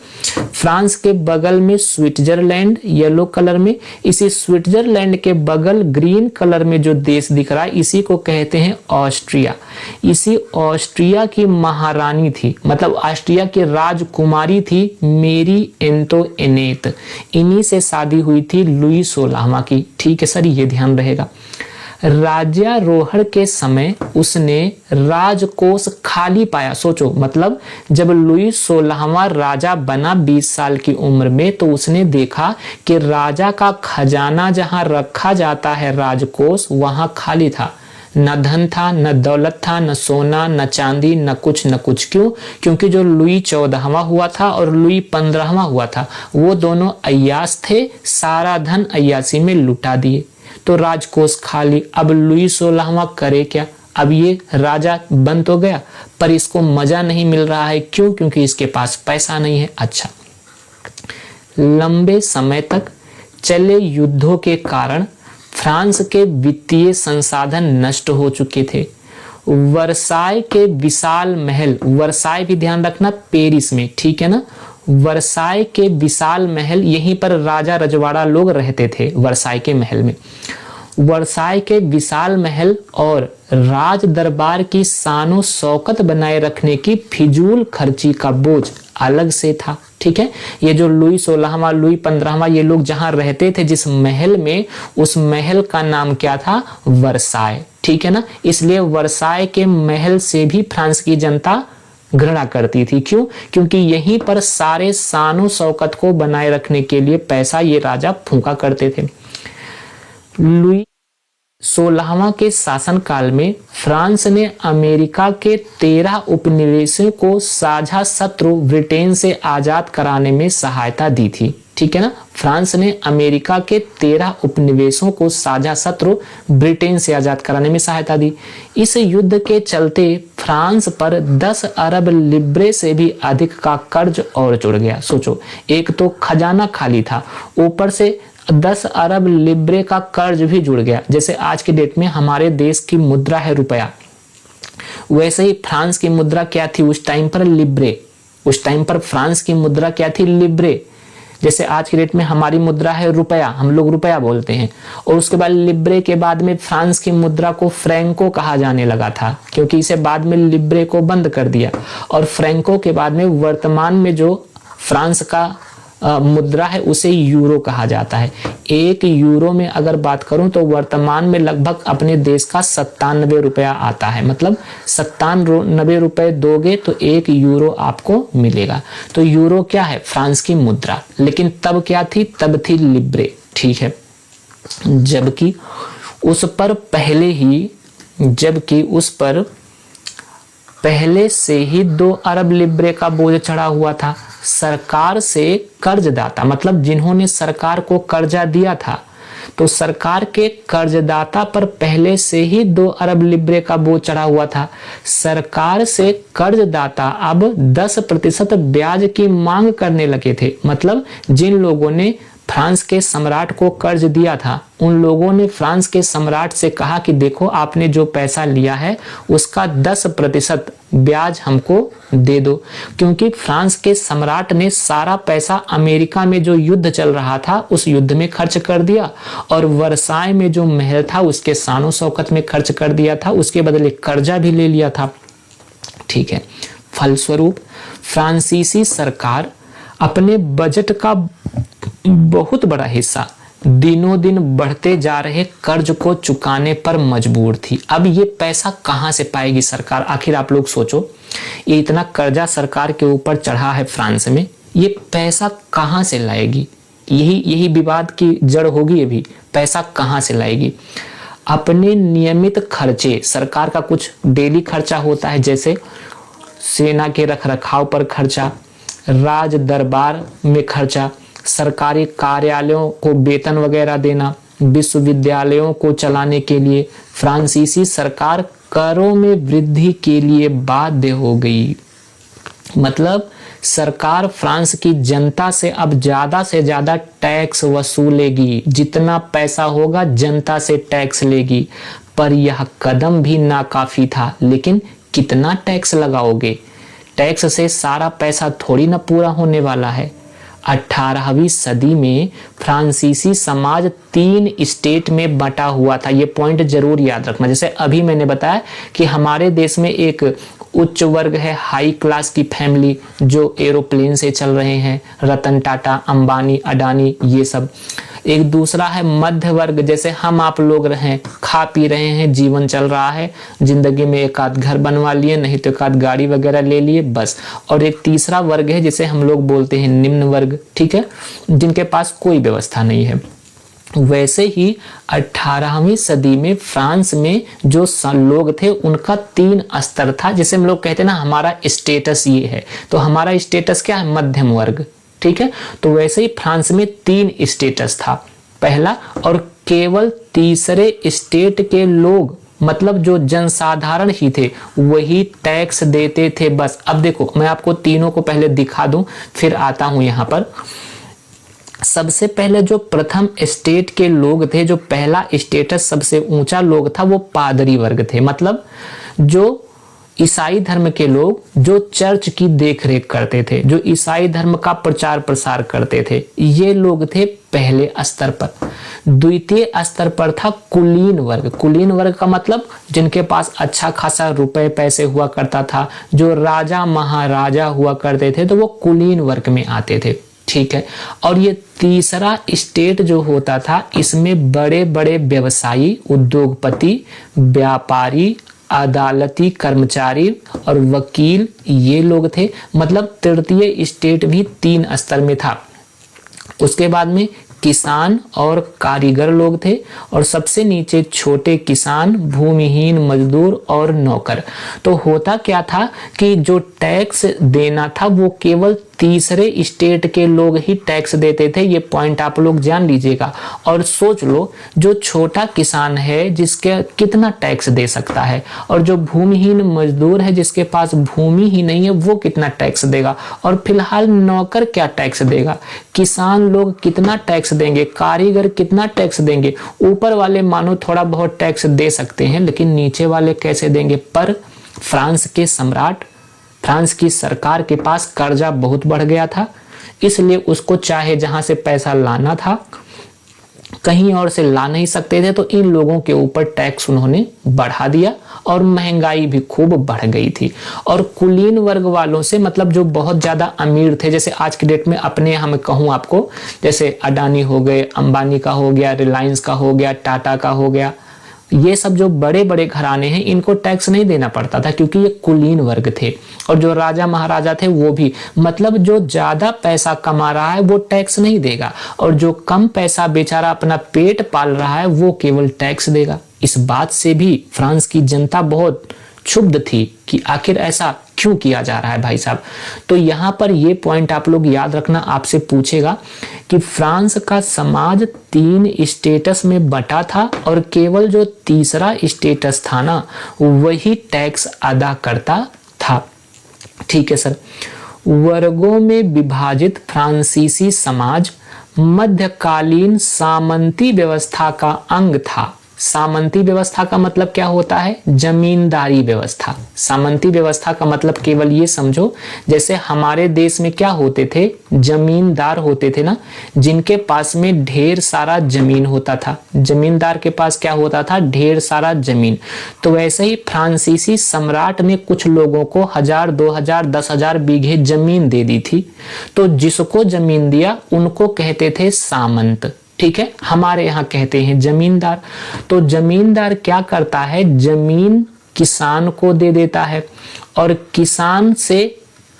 फ्रांस के बगल में स्विट्जरलैंड येलो कलर में, इसी स्विट्जरलैंड के बगल ग्रीन कलर में जो देश दिख रहा है इसी को कहते हैं ऑस्ट्रिया। इसी ऑस्ट्रिया की महारानी थी, मतलब ऑस्ट्रिया की राजकुमारी थी मेरी एंतोइनेट। इन्हीं से शादी हुई थी लुई 16वां की। ठीक है सर, ये ध्यान रहेगा। राज्यारोहण के समय उसने राजकोष खाली पाया। सोचो, मतलब जब लुई 16वां राजा बना 20 साल की उम्र में, तो उसने देखा कि राजा का खजाना जहां रखा जाता है राजकोष, वहां खाली था। न धन था, न दौलत था, न सोना, न चांदी, न कुछ। क्यों? क्योंकि जो लुई 14वां हुआ था और लुई 15वां हुआ था, वो दोनों अय्याश थे, सारा धन अय्याशी में लुटा दिए, तो राजकोष खाली। अब लुई 16वां करे क्या? अब ये राजा बन तो गया, पर इसको मजा नहीं मिल रहा है। क्यों? क्योंकि इसके पास पैसा नहीं है। अच्छा, लंबे समय तक चले युद्धों के कारण फ्रांस के वित्तीय संसाधन नष्ट हो चुके थे। वर्साय के विशाल महल, वर्साय भी ध्यान रखना पेरिस में, ठीक है ना, वर्साय के विशाल महल, यहीं पर राजा रजवाड़ा लोग रहते थे वर्साय के महल में। वर्साय के विशाल महल और राज दरबार की शानो शौकत बनाए रखने की फिजूल खर्ची का बोझ अलग से था। ठीक है, ये जो लुई 16वां लुई 15वां ये लोग जहां रहते थे जिस महल में, उस महल का नाम क्या था? वर्साय। ठीक है ना, इसलिए वर्साय के महल से भी फ्रांस की जनता घृणा करती थी। क्यों? क्योंकि यहीं पर सारे शानो शौकत को बनाए रखने के लिए पैसा ये राजा फूंका करते थे। लुई 16वां के शासनकाल में फ्रांस ने अमेरिका के 13 उपनिवेशों को साझा शत्रु ब्रिटेन से आजाद कराने में सहायता दी थी। ठीक है ना। फ्रांस ने अमेरिका के 13 उपनिवेशों को साझा शत्रु ब्रिटेन से आजाद कराने में सहायता दी। इस युद्ध के चलते फ्रांस पर 10 अरब लिब्रे से भी अधिक का कर्ज और जुड़ गया। सोचो, एक तो खजाना खाली था, ऊपर से 10 अरब लिब्रे का कर्ज भी जुड़ गया। जैसे आज के डेट में हमारे देश की मुद्रा है रुपया, वैसे ही फ्रांस की मुद्रा क्या थी उस टाइम पर? लिब्रे। उस टाइम पर फ्रांस की मुद्रा क्या थी? लिब्रे। जैसे आज के डेट में हमारी मुद्रा है रुपया, हम लोग रुपया बोलते हैं, और उसके बाद लिब्रे के बाद में फ्रांस की मुद्रा को फ्रैंको कहा जाने लगा था, क्योंकि इसे बाद में लिब्रे को बंद कर दिया। और फ्रैंको के बाद में वर्तमान में जो फ्रांस का मुद्रा है उसे यूरो कहा जाता है। 1 यूरो में अगर बात करूं तो वर्तमान में लगभग अपने देश का 97 रुपया आता है। मतलब 97 रुपए दोगे तो 1 यूरो आपको मिलेगा। तो यूरो क्या है? फ्रांस की मुद्रा। लेकिन तब क्या थी? तब थी लिब्रे, ठीक है। जबकि उस पर पहले से ही 2 अरब लिब्रे का बोझ चढ़ा हुआ था। सरकार से कर्जदाता, मतलब जिन्होंने सरकार को कर्जा दिया था, तो सरकार के कर्जदाता पर पहले से ही 2 अरब लिब्रे का बोझ चढ़ा हुआ था। सरकार से कर्जदाता अब 10% ब्याज की मांग करने लगे थे। मतलब जिन लोगों ने फ्रांस के सम्राट को कर्ज दिया था, उन लोगों ने फ्रांस के सम्राट से कहा कि देखो, आपने जो पैसा लिया है उसका 10% ब्याज हमको दे दो। क्योंकि फ्रांस के सम्राट ने सारा पैसा अमेरिका में जो युद्ध चल रहा था उस युद्ध में खर्च कर दिया, और वर्साय में जो महल था उसके शानो शौकत में खर्च कर दिया था, उसके बदले कर्जा भी ले लिया था, ठीक है। फलस्वरूप फ्रांसीसी सरकार अपने बजट का बहुत बड़ा हिस्सा दिनों दिन बढ़ते जा रहे कर्ज को चुकाने पर मजबूर थी। अब ये पैसा कहां से पाएगी सरकार? आखिर आप लोग सोचो, ये इतना कर्जा सरकार के ऊपर चढ़ा है फ्रांस में, ये पैसा कहां से लाएगी? यही विवाद की जड़ होगी। अभी पैसा कहां से लाएगी? अपने नियमित खर्चे, सरकार का कुछ डेली खर्चा होता है, जैसे सेना के रखरखाव पर खर्चा, राज दरबार में खर्चा, सरकारी कार्यालयों को वेतन वगैरह देना, विश्वविद्यालयों को चलाने के लिए फ्रांसीसी सरकार करों में वृद्धि के लिए बाध्य हो गई। मतलब सरकार फ्रांस की जनता से अब ज्यादा से ज्यादा टैक्स वसूलेगी। जितना पैसा होगा जनता से टैक्स लेगी। पर यह कदम भी नाकाफी था। लेकिन कितना टैक्स लगाओगे? टैक्स से सारा पैसा थोड़ी ना पूरा होने वाला है। 18वीं सदी में फ्रांसीसी समाज 3 स्टेट में बटा हुआ था। ये पॉइंट जरूर याद रखना। जैसे अभी मैंने बताया कि हमारे देश में एक उच्च वर्ग है, हाई क्लास की फैमिली, जो एरोप्लेन से चल रहे हैं, रतन टाटा, अंबानी, अडानी, ये सब। एक दूसरा है मध्य वर्ग, जैसे हम आप लोग रहे, खा पी रहे हैं, जीवन चल रहा है, जिंदगी में एक आध घर बनवा लिए, नहीं तो एक आध गाड़ी वगैरह ले लिए, बस। और एक तीसरा वर्ग है जिसे हम लोग बोलते हैं निम्न वर्ग, ठीक है, जिनके पास कोई व्यवस्था नहीं है। वैसे ही 18वीं सदी में फ्रांस में जो लोग थे उनका 3 स्तर था। जैसे हम लोग कहते हैं ना, हमारा स्टेटस ये है, तो हमारा स्टेटस क्या है? मध्यम वर्ग, ठीक है। तो वैसे ही फ्रांस में 3 स्टेटस था। पहला, और केवल तीसरे स्टेट के लोग, मतलब जो जनसाधारण ही थे, वही टैक्स देते थे, बस। अब देखो, मैं आपको तीनों को पहले दिखा दूं, फिर आता हूं यहां पर। सबसे पहले जो प्रथम स्टेट के लोग थे, जो पहला स्टेटस सबसे ऊंचा लोग था, वो पादरी वर्ग थे। मतलब जो ईसाई धर्म के लोग, जो चर्च की देखरेख करते थे, जो ईसाई धर्म का प्रचार प्रसार करते थे, ये लोग थे पहले स्तर पर। द्वितीय स्तर पर था कुलीन वर्ग। कुलीन वर्ग का मतलब जिनके पास अच्छा खासा रुपए पैसे हुआ करता था, जो राजा महाराजा हुआ करते थे, तो वो कुलीन वर्ग में आते थे, ठीक है। और ये तीसरा स्टेट जो होता था, इसमें बड़े बड़े व्यवसायी, उद्योगपति, व्यापारी, अदालती कर्मचारी और वकील, ये लोग थे। मतलब तृतीय स्टेट भी 3 स्तर में था। उसके बाद में किसान और कारीगर लोग थे, और सबसे नीचे छोटे किसान, भूमिहीन मजदूर और नौकर। तो होता क्या था कि जो टैक्स देना था वो केवल तीसरे स्टेट के लोग ही टैक्स देते थे। ये पॉइंट आप लोग जान लीजिएगा। और सोच लो, जो छोटा किसान है जिसके कितना टैक्स दे सकता है, और जो भूमिहीन मजदूर है जिसके पास भूमि ही नहीं है वो कितना टैक्स देगा। और फिलहाल नौकर क्या टैक्स देगा, किसान लोग कितना टैक्स देंगे, कारीगर कितना टैक्स देंगे। ऊपर वाले मानो थोड़ा बहुत टैक्स दे सकते हैं, लेकिन नीचे वाले कैसे देंगे। पर फ्रांस के सम्राट, फ्रांस की सरकार के पास कर्जा बहुत बढ़ गया था, इसलिए उसको चाहे जहां से पैसा लाना था कहीं और से ला नहीं सकते थे, तो इन लोगों के ऊपर टैक्स उन्होंने बढ़ा दिया और महंगाई भी खूब बढ़ गई थी। और कुलीन वर्ग वालों से, मतलब जो बहुत ज्यादा अमीर थे, जैसे आज की डेट में अपने यहाँ मैं कहूँ आपको, जैसे अडानी हो गए, अंबानी का हो गया, रिलायंस का हो गया, टाटा का हो गया, ये सब जो बड़े बड़े घराने हैं इनको टैक्स नहीं देना पड़ता था, क्योंकि ये कुलीन वर्ग थे। और जो राजा महाराजा थे वो भी, मतलब जो ज्यादा पैसा कमा रहा है वो टैक्स नहीं देगा, और जो कम पैसा बेचारा अपना पेट पाल रहा है वो केवल टैक्स देगा। इस बात से भी फ्रांस की जनता बहुत क्षुब्ध थी कि आखिर ऐसा क्यों किया जा रहा है भाई साहब। तो यहाँ पर ये पॉइंट आप लोग याद रखना, आपसे पूछेगा कि फ्रांस का समाज 3 स्टेटस में बटा था, और केवल जो तीसरा स्टेटस था ना वही टैक्स अदा करता था। ठीक है सर। वर्गों में विभाजित फ्रांसीसी समाज मध्यकालीन सामंती व्यवस्था का अंग था। सामंती व्यवस्था का मतलब क्या होता है, जमींदारी व्यवस्था। सामंती व्यवस्था का मतलब केवल ये समझो, जैसे हमारे देश में क्या होते थे, जमींदार होते थे ना, जिनके पास में ढेर सारा जमीन होता था। जमींदार के पास क्या होता था, ढेर सारा जमीन। तो वैसे ही फ्रांसीसी सम्राट ने कुछ लोगों को 1000, 2000, 10,000 बीघे जमीन दे दी थी। तो जिसको जमीन दिया उनको कहते थे सामंत। ठीक है, हमारे यहाँ कहते हैं जमींदार। तो जमींदार क्या करता है, जमीन किसान को दे देता है, और किसान से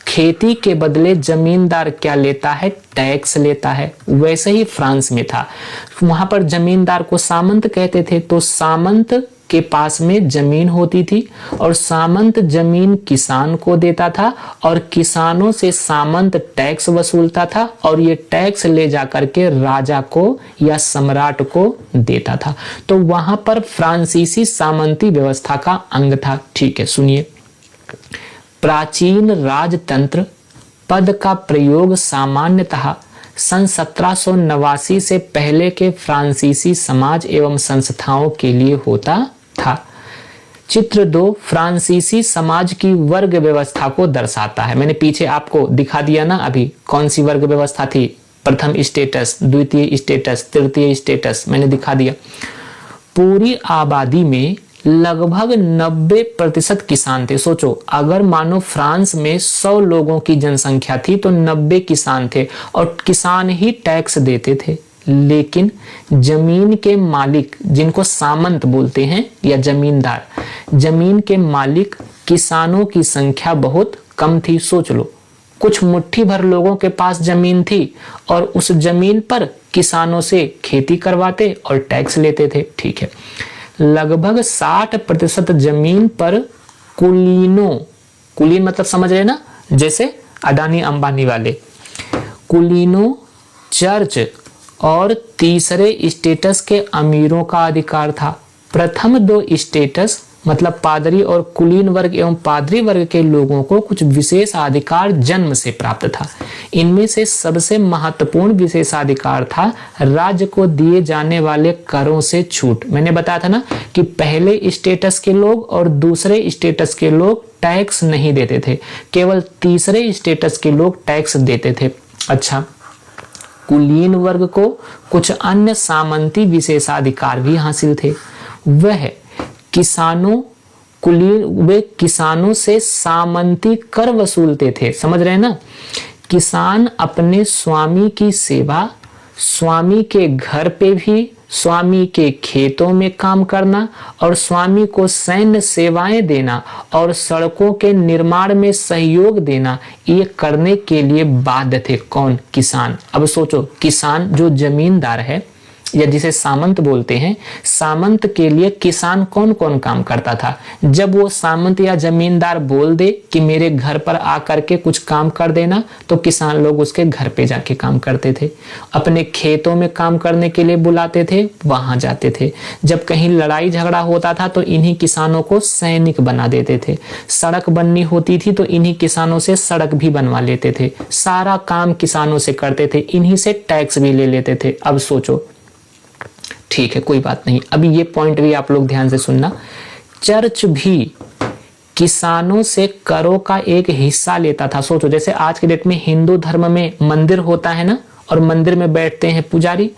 खेती के बदले जमींदार क्या लेता है, टैक्स लेता है। वैसे ही फ्रांस में था, वहां पर जमींदार को सामंत कहते थे। तो सामंत के पास में जमीन होती थी, और सामंत जमीन किसान को देता था, और किसानों से सामंत टैक्स वसूलता था, और ये टैक्स ले जाकर के राजा को या सम्राट को देता था। तो वहां पर फ्रांसीसी सामंती व्यवस्था का अंग था। ठीक है, सुनिए। प्राचीन राजतंत्र पद का प्रयोग सामान्यतः सन 1789 से पहले के फ्रांसीसी समाज एवं संस्थाओं के लिए होता था। चित्र 2 फ्रांसीसी समाज की वर्ग व्यवस्था को दर्शाता है। मैंने पीछे आपको दिखा दिया ना अभी, कौन सी वर्ग व्यवस्था थी, प्रथम स्टेटस, द्वितीय स्टेटस, तृतीय स्टेटस, मैंने दिखा दिया। पूरी आबादी में लगभग 90% किसान थे। सोचो, अगर मानो फ्रांस में 100 लोगों की जनसंख्या थी तो 90 किसान थे, और किसान ही टैक्स देते थे। लेकिन जमीन के मालिक, जिनको सामंत बोलते हैं या जमींदार, जमीन के मालिक किसानों की संख्या बहुत कम थी। सोच लो, कुछ मुट्ठी भर लोगों के पास जमीन थी, और उस जमीन पर किसानों से खेती करवाते और टैक्स लेते थे। ठीक है, लगभग 60% जमीन पर कुलीनों, कुलीन मतलब समझ रहे ना, जैसे अडानी अंबानी वाले, कुलीनों, चर्च और तीसरे स्टेटस के अमीरों का अधिकार था। प्रथम 2 स्टेटस मतलब पादरी और कुलीन वर्ग एवं पादरी वर्ग के लोगों को कुछ विशेषाधिकार जन्म से प्राप्त था। इनमें से सबसे महत्वपूर्ण विशेषाधिकार था राज्य को दिए जाने वाले करों से छूट। मैंने बताया था ना कि पहले स्टेटस के लोग और दूसरे स्टेटस के लोग टैक्स नहीं देते थे, केवल तीसरे स्टेटस के लोग टैक्स देते थे। अच्छा, कुलीन वर्ग को कुछ अन्य सामंती विशेषाधिकार भी हासिल थे। वह वे किसानों से सामंती कर वसूलते थे। समझ रहे हैं ना, किसान अपने स्वामी की सेवा, स्वामी के घर पे भी, स्वामी के खेतों में काम करना और स्वामी को सैन्य सेवाएं देना और सड़कों के निर्माण में सहयोग देना, ये करने के लिए बाध्य थे। कौन? किसान। अब सोचो, किसान जो जमींदार है या जिसे सामंत बोलते हैं, सामंत के लिए किसान कौन कौन काम करता था। जब वो सामंत या जमींदार बोल दे कि मेरे घर पर आकर के कुछ काम कर देना, तो किसान लोग उसके घर पे जाके काम करते थे। अपने खेतों में काम करने के लिए बुलाते थे, वहां जाते थे। जब कहीं लड़ाई झगड़ा होता था तो इन्हीं किसानों को सैनिक बना देते थे। सड़क बननी होती थी तो इन्हीं किसानों से सड़क भी बनवा लेते थे। सारा काम किसानों से करते थे, इन्हीं से टैक्स भी ले लेते थे। अब सोचो, ठीक है कोई बात नहीं, अभी ये पॉइंट भी आप लोग ध्यान से सुनना। चर्च भी किसानों से करों का एक हिस्सा लेता था। सोचो, जैसे आज के डेट में हिंदू धर्म में मंदिर होता है ना, और मंदिर में बैठते हैं पुजारी।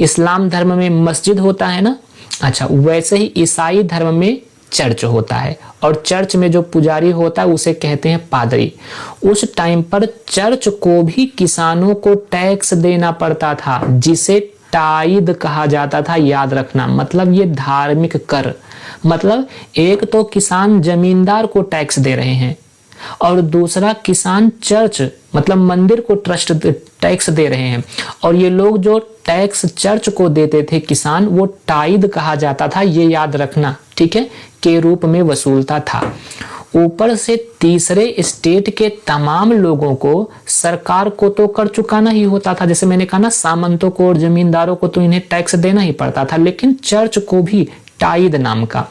इस्लाम धर्म में मस्जिद होता है ना, अच्छा वैसे ही ईसाई धर्म में चर्च होता है, और चर्च में जो पुजारी होता है उसे कहते हैं पादरी। उस टाइम पर चर्च को भी किसानों को टैक्स देना पड़ता था, जिसे टाइद कहा जाता था। याद रखना, मतलब ये धार्मिक कर, मतलब एक तो किसान जमींदार को टैक्स दे रहे हैं, और दूसरा किसान चर्च मतलब मंदिर को ट्रस्ट टैक्स दे रहे हैं। और ये लोग जो टैक्स चर्च को देते थे किसान, वो टाइद कहा जाता था, ये याद रखना, ठीक है, के रूप में वसूलता था। ऊपर से तीसरे स्टेट के तमाम लोगों को सरकार को तो कर चुकाना ही होता था। जैसे मैंने कहा ना, सामंतों को और जमींदारों को तो इन्हें टैक्स देना ही पड़ता था, लेकिन चर्च को भी टाइद नाम का।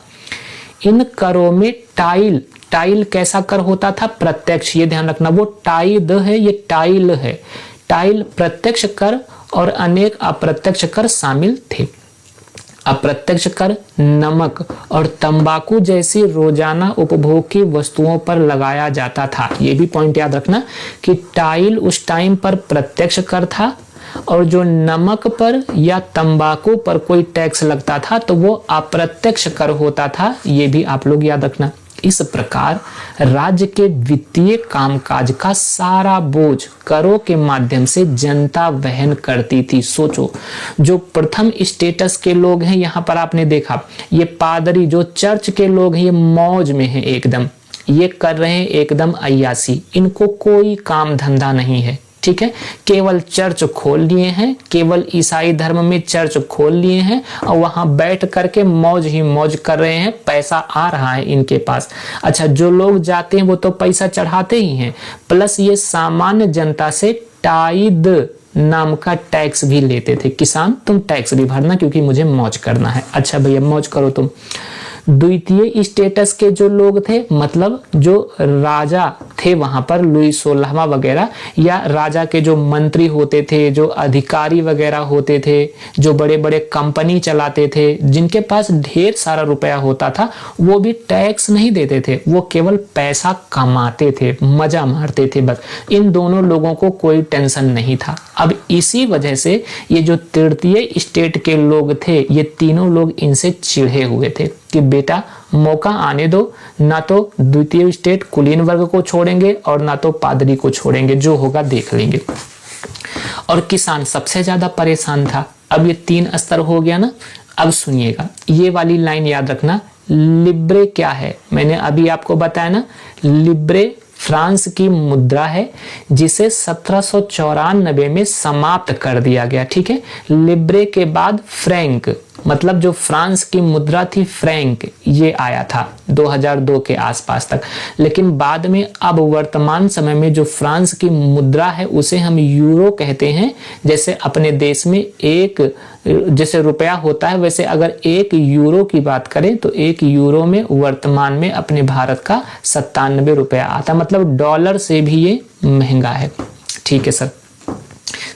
इन करों में टाइल कैसा कर होता था? प्रत्यक्ष, ये ध्यान रखना, वो टाइद है, ये टाइल है। टाइल प्रत्यक्ष कर और अनेक अप्रत्यक्ष कर शामिल थे। अप्रत्यक्ष कर नमक और तंबाकू जैसी रोजाना उपभोग की वस्तुओं पर लगाया जाता था। ये भी पॉइंट याद रखना कि टाइल उस टाइम पर प्रत्यक्ष कर था, और जो नमक पर या तंबाकू पर कोई टैक्स लगता था तो वो अप्रत्यक्ष कर होता था। ये भी आप लोग याद रखना। इस प्रकार राज्य के वित्तीय कामकाज का सारा बोझ करों के माध्यम से जनता वहन करती थी। सोचो, जो प्रथम स्टेटस के लोग हैं, यहाँ पर आपने देखा ये पादरी जो चर्च के लोग हैं, ये मौज में हैं एकदम, ये कर रहे हैं एकदम अय्यासी, इनको कोई काम धंधा नहीं है, ठीक है। केवल चर्च खोल लिए हैं, केवल ईसाई धर्म में चर्च खोल लिए हैं, और वहां बैठ करके मौज ही मौज कर रहे हैं, पैसा आ रहा है इनके पास। अच्छा, जो लोग जाते हैं वो तो पैसा चढ़ाते ही हैं, प्लस ये सामान्य जनता से टाइद नाम का टैक्स भी लेते थे। किसान तुम टैक्स भी भरना, क्योंकि मुझे मौज करना है। अच्छा भैया, मौज करो तुम। द्वितीय स्टेटस के जो लोग थे, मतलब जो राजा थे वहां पर, लुई 16वां वगैरह, या राजा के जो मंत्री होते थे, जो अधिकारी वगैरह होते थे, जो बड़े बड़े कंपनी चलाते थे, जिनके पास ढेर सारा रुपया होता था, वो भी टैक्स नहीं देते थे, वो केवल पैसा कमाते थे, मजा मारते थे बस। इन दोनों लोगों को कोई टेंशन नहीं था। अब इसी वजह से ये जो तृतीय स्टेट के लोग थे, ये तीनों लोग इनसे चिढ़े हुए थे कि बेटा मौका आने दो, ना तो द्वितीय स्टेट कुलीन वर्ग को छोड़ेंगे और ना तो पादरी को छोड़ेंगे, जो होगा देख लेंगे। और किसान सबसे ज्यादा परेशान था। अब ये 3 स्तर हो गया ना। अब सुनिएगा, ये वाली लाइन याद रखना, लिब्रे क्या है? मैंने अभी आपको बताया ना, लिब्रे फ्रांस की मुद्रा है, जिसे 1794 में समाप्त कर दिया गया, ठीक है। लिब्रे के बाद फ्रैंक, मतलब जो फ्रांस की मुद्रा थी फ्रैंक, ये आया था 2002 के आसपास तक। लेकिन बाद में अब वर्तमान समय में जो फ्रांस की मुद्रा है उसे हम यूरो कहते हैं। जैसे अपने देश में एक जैसे रुपया होता है, वैसे अगर 1 यूरो की बात करें तो 1 यूरो में वर्तमान में अपने भारत का 97 रुपया आता है, मतलब डॉलर से भी ये महंगा है, ठीक है सर।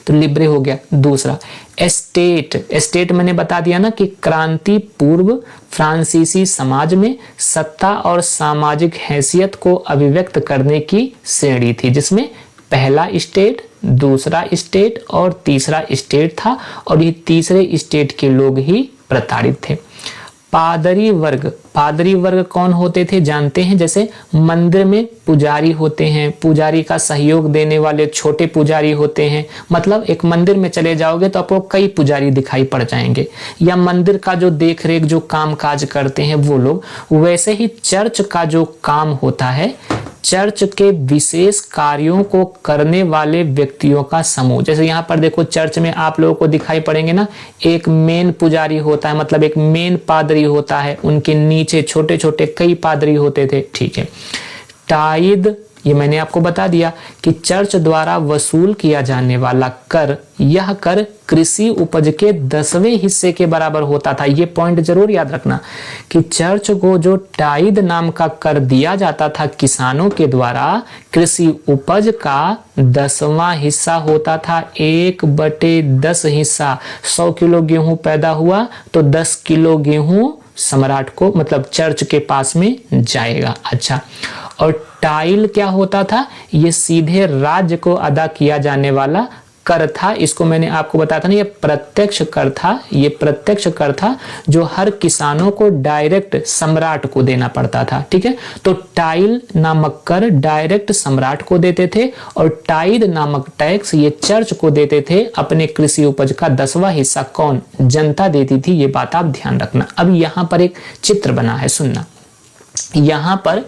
तो लिब्रे हो गया। दूसरा एस्टेट मैंने बता दिया ना कि क्रांति पूर्व फ्रांसीसी समाज में सत्ता और सामाजिक हैसियत को अभिव्यक्त करने की श्रेणी थी, जिसमें पहला स्टेट, दूसरा स्टेट और तीसरा स्टेट था, और ये तीसरे स्टेट के लोग ही प्रताड़ित थे। पादरी वर्ग कौन होते थे जानते हैं? जैसे मंदिर में पुजारी होते हैं, पुजारी का सहयोग देने वाले छोटे पुजारी होते हैं। मतलब एक मंदिर में चले जाओगे तो आपको कई पुजारी दिखाई पड़ जाएंगे, या मंदिर का जो देख रेख जो काम काज करते हैं वो लोग। वैसे ही चर्च का जो काम होता है, चर्च के विशेष कार्यों को करने वाले व्यक्तियों का समूह। जैसे यहाँ पर देखो चर्च में आप लोगों को दिखाई पड़ेंगे ना, एक मेन पुजारी होता है, मतलब एक मेन पादरी होता है, उनके नीचे छोटे छोटे कई पादरी होते थे, ठीक है। टाइद, ये मैंने आपको बता दिया कि चर्च द्वारा वसूल किया जाने वाला कर, यह कर कृषि उपज के 10वें हिस्से के बराबर होता था। ये पॉइंट जरूर याद रखना कि चर्च को जो टाइद नाम का कर दिया जाता था किसानों के द्वारा, कृषि उपज का 10वां हिस्सा होता था। 1/10 हिस्सा, 100 किलो गेहूं पैदा हुआ तो 10 किलो गेहूं सम्राट को, मतलब चर्च के पास में जाएगा। अच्छा, और टाइल क्या होता था? ये सीधे राज्य को अदा किया जाने वाला कर था। इसको मैंने आपको बताया था ना, ये प्रत्यक्ष कर था। ये प्रत्यक्ष कर था जो हर किसानों को डायरेक्ट सम्राट को देना पड़ता था, ठीक है। तो टाइल नामक कर डायरेक्ट सम्राट को देते थे और टाइड नामक टैक्स ये चर्च को देते थे। अपने कृषि उपज का 10वां हिस्सा कौन? जनता देती थी। ये बात आप ध्यान रखना। अब यहाँ पर एक चित्र बना है, सुनना। यहाँ पर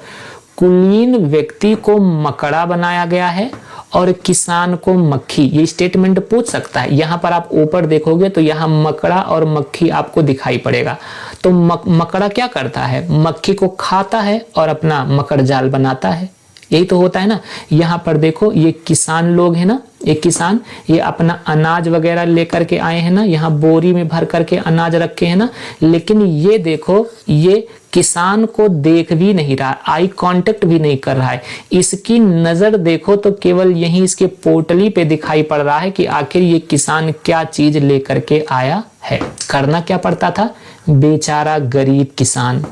कुलीन व्यक्ति को मकड़ा बनाया गया है और किसान को मक्खी। ये स्टेटमेंट पूछ सकता है। यहाँ पर आप ऊपर देखोगे तो यहाँ मकड़ा और मक्खी आपको दिखाई पड़ेगा। तो मकड़ा क्या करता है? मक्खी को खाता है और अपना मकड़ जाल बनाता है। यही तो होता है ना। यहाँ पर देखो ये किसान लोग हैं ना, एक किसान ये अपना अनाज वगैरह लेकर के आए हैं ना, यहाँ बोरी में भर करके अनाज रखे हैं ना, लेकिन ये देखो ये किसान को देख भी नहीं रहा, आई कांटेक्ट भी नहीं कर रहा है। इसकी नजर देखो तो केवल यहीं इसके पोटली पे दिखाई पड़ रहा है कि आखिर ये किसान क्या चीज लेकर के आया है। करना क्या पड़ता था? बेचारा गरीब किसान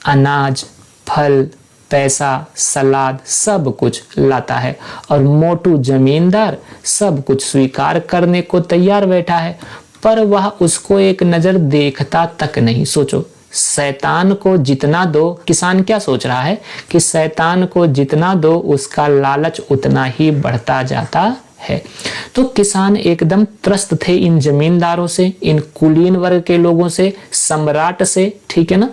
अनाज, फल, पैसा, सलाद सब कुछ लाता है और मोटू जमींदार सब कुछ स्वीकार करने को तैयार बैठा है, पर वह उसको एक नजर देखता तक नहीं। सोचो, शैतान को जितना दो, किसान क्या सोच रहा है कि शैतान को जितना दो उसका लालच उतना ही बढ़ता जाता है। तो किसान एकदम त्रस्त थे इन जमींदारों से, इन कुलीन वर्ग के लोगों से, सम्राट से, ठीक है ना,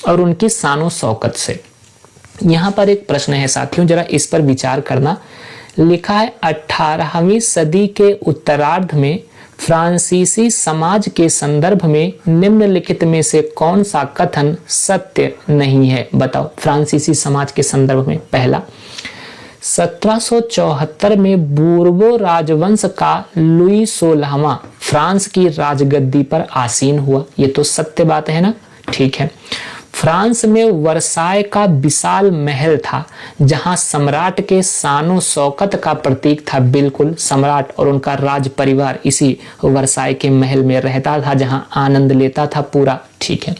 और उनकी शानो शौकत से। यहाँ पर एक प्रश्न है साथियों, जरा इस पर विचार करना। लिखा है 18वीं सदी के उत्तरार्ध में फ्रांसीसी समाज के संदर्भ में निम्नलिखित में से कौन सा कथन सत्य नहीं है? बताओ। फ्रांसीसी समाज के संदर्भ में पहला, 1774 में बूर्बो राजवंश का लुई 16वां फ्रांस की राजगद्दी पर आसीन हुआ। ये तो सत्य बात है ना, ठीक है। फ्रांस में वर्साय का विशाल महल था जहां सम्राट के शानो शौकत का प्रतीक था। बिल्कुल, सम्राट और उनका राज परिवार इसी वर्साय के महल में रहता था जहां आनंद लेता था पूरा, ठीक है।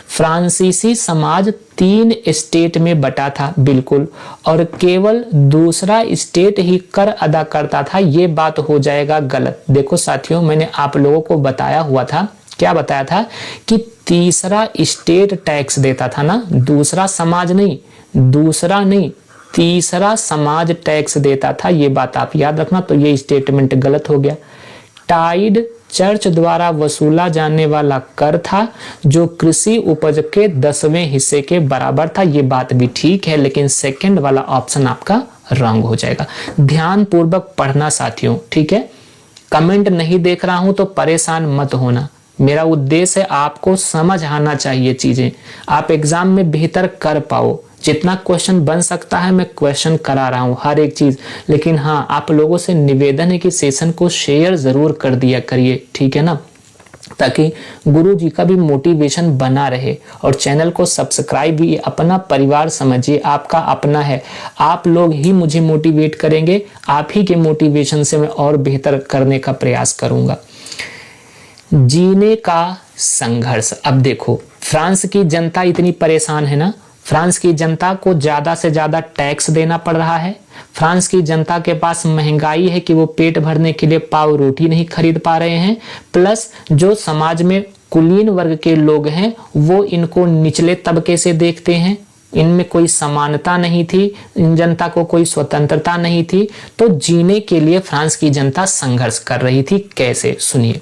फ्रांसीसी समाज 3 स्टेट में बटा था, बिल्कुल, और केवल दूसरा स्टेट ही कर अदा करता था। ये बात हो जाएगा गलत। देखो साथियों, मैंने आप लोगों को बताया हुआ था, क्या बताया था कि तीसरा स्टेट टैक्स देता था ना, दूसरा समाज नहीं, दूसरा नहीं, तीसरा समाज टैक्स देता था। ये बात आप याद रखना। तो ये स्टेटमेंट गलत हो गया। टाइड चर्च द्वारा वसूला जाने वाला कर था जो कृषि उपज के 10वें हिस्से के बराबर था। ये बात भी ठीक है, लेकिन सेकंड वाला ऑप्शन आपका रॉन्ग हो जाएगा। ध्यान पूर्वक पढ़ना साथियों, ठीक है। कमेंट नहीं देख रहा हूं तो परेशान मत होना। मेरा उद्देश्य है आपको समझ आना चाहिए चीजें, आप एग्जाम में बेहतर कर पाओ। जितना क्वेश्चन बन सकता है मैं क्वेश्चन करा रहा हूँ हर एक चीज, लेकिन हाँ, आप लोगों से निवेदन है कि सेशन को शेयर जरूर कर दिया करिए, ठीक है ना, ताकि गुरु जी का भी मोटिवेशन बना रहे। और चैनल को सब्सक्राइब भी अपना परिवार समझिए, आपका अपना है। आप लोग ही मुझे मोटिवेट करेंगे, आप ही के मोटिवेशन से मैं और बेहतर करने का प्रयास करूंगा। जीने का संघर्ष। अब देखो, फ्रांस की जनता इतनी परेशान है ना, फ्रांस की जनता को ज्यादा से ज्यादा टैक्स देना पड़ रहा है। फ्रांस की जनता के पास महंगाई है कि वो पेट भरने के लिए पाव रोटी नहीं खरीद पा रहे हैं। प्लस जो समाज में कुलीन वर्ग के लोग हैं वो इनको निचले तबके से देखते हैं, इनमें कोई समानता नहीं थी, इन जनता को कोई स्वतंत्रता नहीं थी। तो जीने के लिए फ्रांस की जनता संघर्ष कर रही थी। कैसे? सुनिए।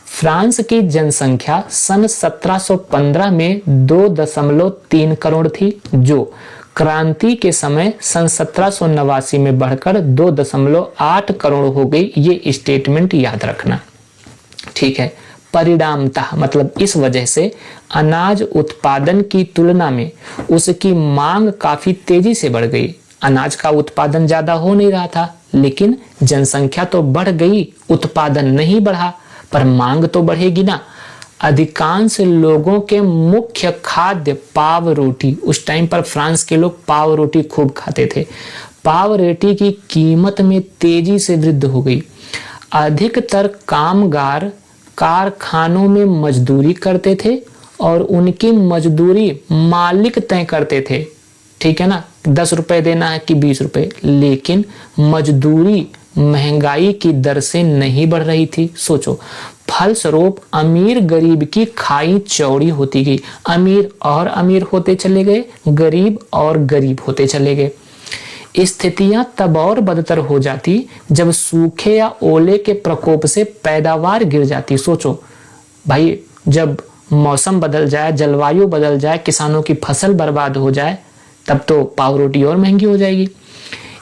फ्रांस की जनसंख्या सन 1715 में 2.3 करोड़ थी, जो क्रांति के समय सन 1789 में बढ़कर 2.8 करोड़ हो गई। ये स्टेटमेंट याद रखना, ठीक है। परिणामतः मतलब इस वजह से अनाज उत्पादन की तुलना में उसकी मांग काफी तेजी से बढ़ गई। अनाज का उत्पादन ज्यादा हो नहीं रहा था, लेकिन जनसंख्या तो बढ़ गई, उत्पादन नहीं बढ़ा, पर मांग तो बढ़ेगी ना। अधिकांश लोगों के मुख्य खाद्य पाव रोटी, उस टाइम पर फ्रांस के लोग पाव रोटी खूब खाते थे। पाव रोटी की कीमत में तेजी से वृद्धि हो गई। अधिकतर कामगार कारखानों में मजदूरी करते थे और उनकी मजदूरी मालिक तय करते थे, ठीक है ना, 10 रुपए देना है कि 20 रुपए, लेकिन मजदूरी महंगाई की दर से नहीं बढ़ रही थी। सोचो, फलस्वरूप अमीर गरीब की खाई चौड़ी होती गई, अमीर और अमीर होते चले गए, गरीब और गरीब होते चले गए। स्थितियां तब और बदतर हो जाती जब सूखे या ओले के प्रकोप से पैदावार गिर जाती। सोचो भाई, जब मौसम बदल जाए, जलवायु बदल जाए, किसानों की फसल बर्बाद हो जाए, तब तो पाव रोटी और महंगी हो जाएगी।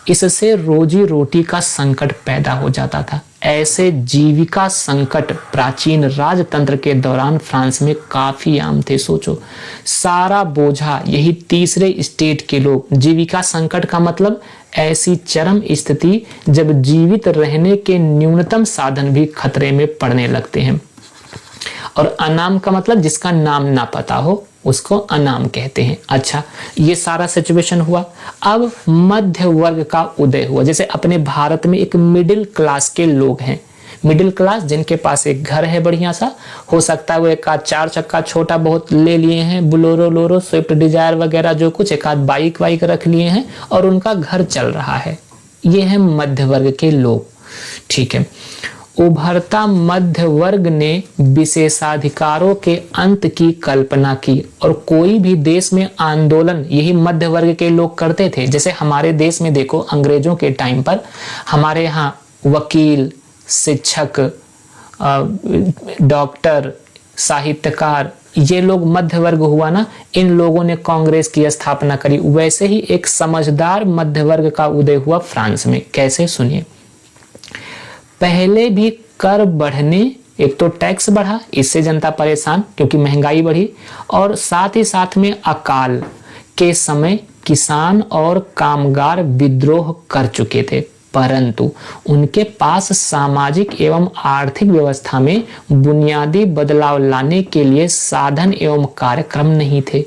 इससे रोजी रोटी का संकट पैदा हो जाता था। ऐसे जीविका संकट प्राचीन राजतंत्र के दौरान फ्रांस में काफी आम थे। सोचो, सारा बोझा यही तीसरे स्टेट के लोग, जीविका संकट का मतलब ऐसी चरम स्थिति जब जीवित रहने के न्यूनतम साधन भी खतरे में पड़ने लगते हैं। और अनाम का मतलब जिसका नाम ना पता हो उसको अनाम कहते हैं। अच्छा, ये सारा सिचुएशन हुआ। अब मध्य वर्ग का उदय हुआ। जैसे अपने भारत में एक मिडिल क्लास के लोग हैं, मिडिल क्लास जिनके पास एक घर है बढ़िया सा, हो सकता है वो एक आध 4 चक्का छोटा बहुत ले लिए हैं, बोलेरो लोरो स्विफ्ट डिजायर वगैरह जो कुछ, एक आध बाइक वाइक रख लिए हैं और उनका घर चल रहा है। ये है मध्य वर्ग के लोग, ठीक है। उभरता मध्य वर्ग ने विशेषाधिकारों के अंत की कल्पना की और कोई भी देश में आंदोलन यही मध्य वर्ग के लोग करते थे। जैसे हमारे देश में देखो, अंग्रेजों के टाइम पर हमारे यहाँ वकील, शिक्षक, डॉक्टर, साहित्यकार, ये लोग मध्य वर्ग हुआ ना। इन लोगों ने कांग्रेस की स्थापना करी। वैसे ही एक समझदार मध्य वर्ग का उदय हुआ फ्रांस में। कैसे, सुनिए। पहले भी कर बढ़ने, एक तो टैक्स बढ़ा, इससे जनता परेशान क्योंकि महंगाई बढ़ी, और साथ ही साथ में अकाल के समय किसान और कामगार विद्रोह कर चुके थे, परंतु उनके पास सामाजिक एवं आर्थिक व्यवस्था में बुनियादी बदलाव लाने के लिए साधन एवं कार्यक्रम नहीं थे।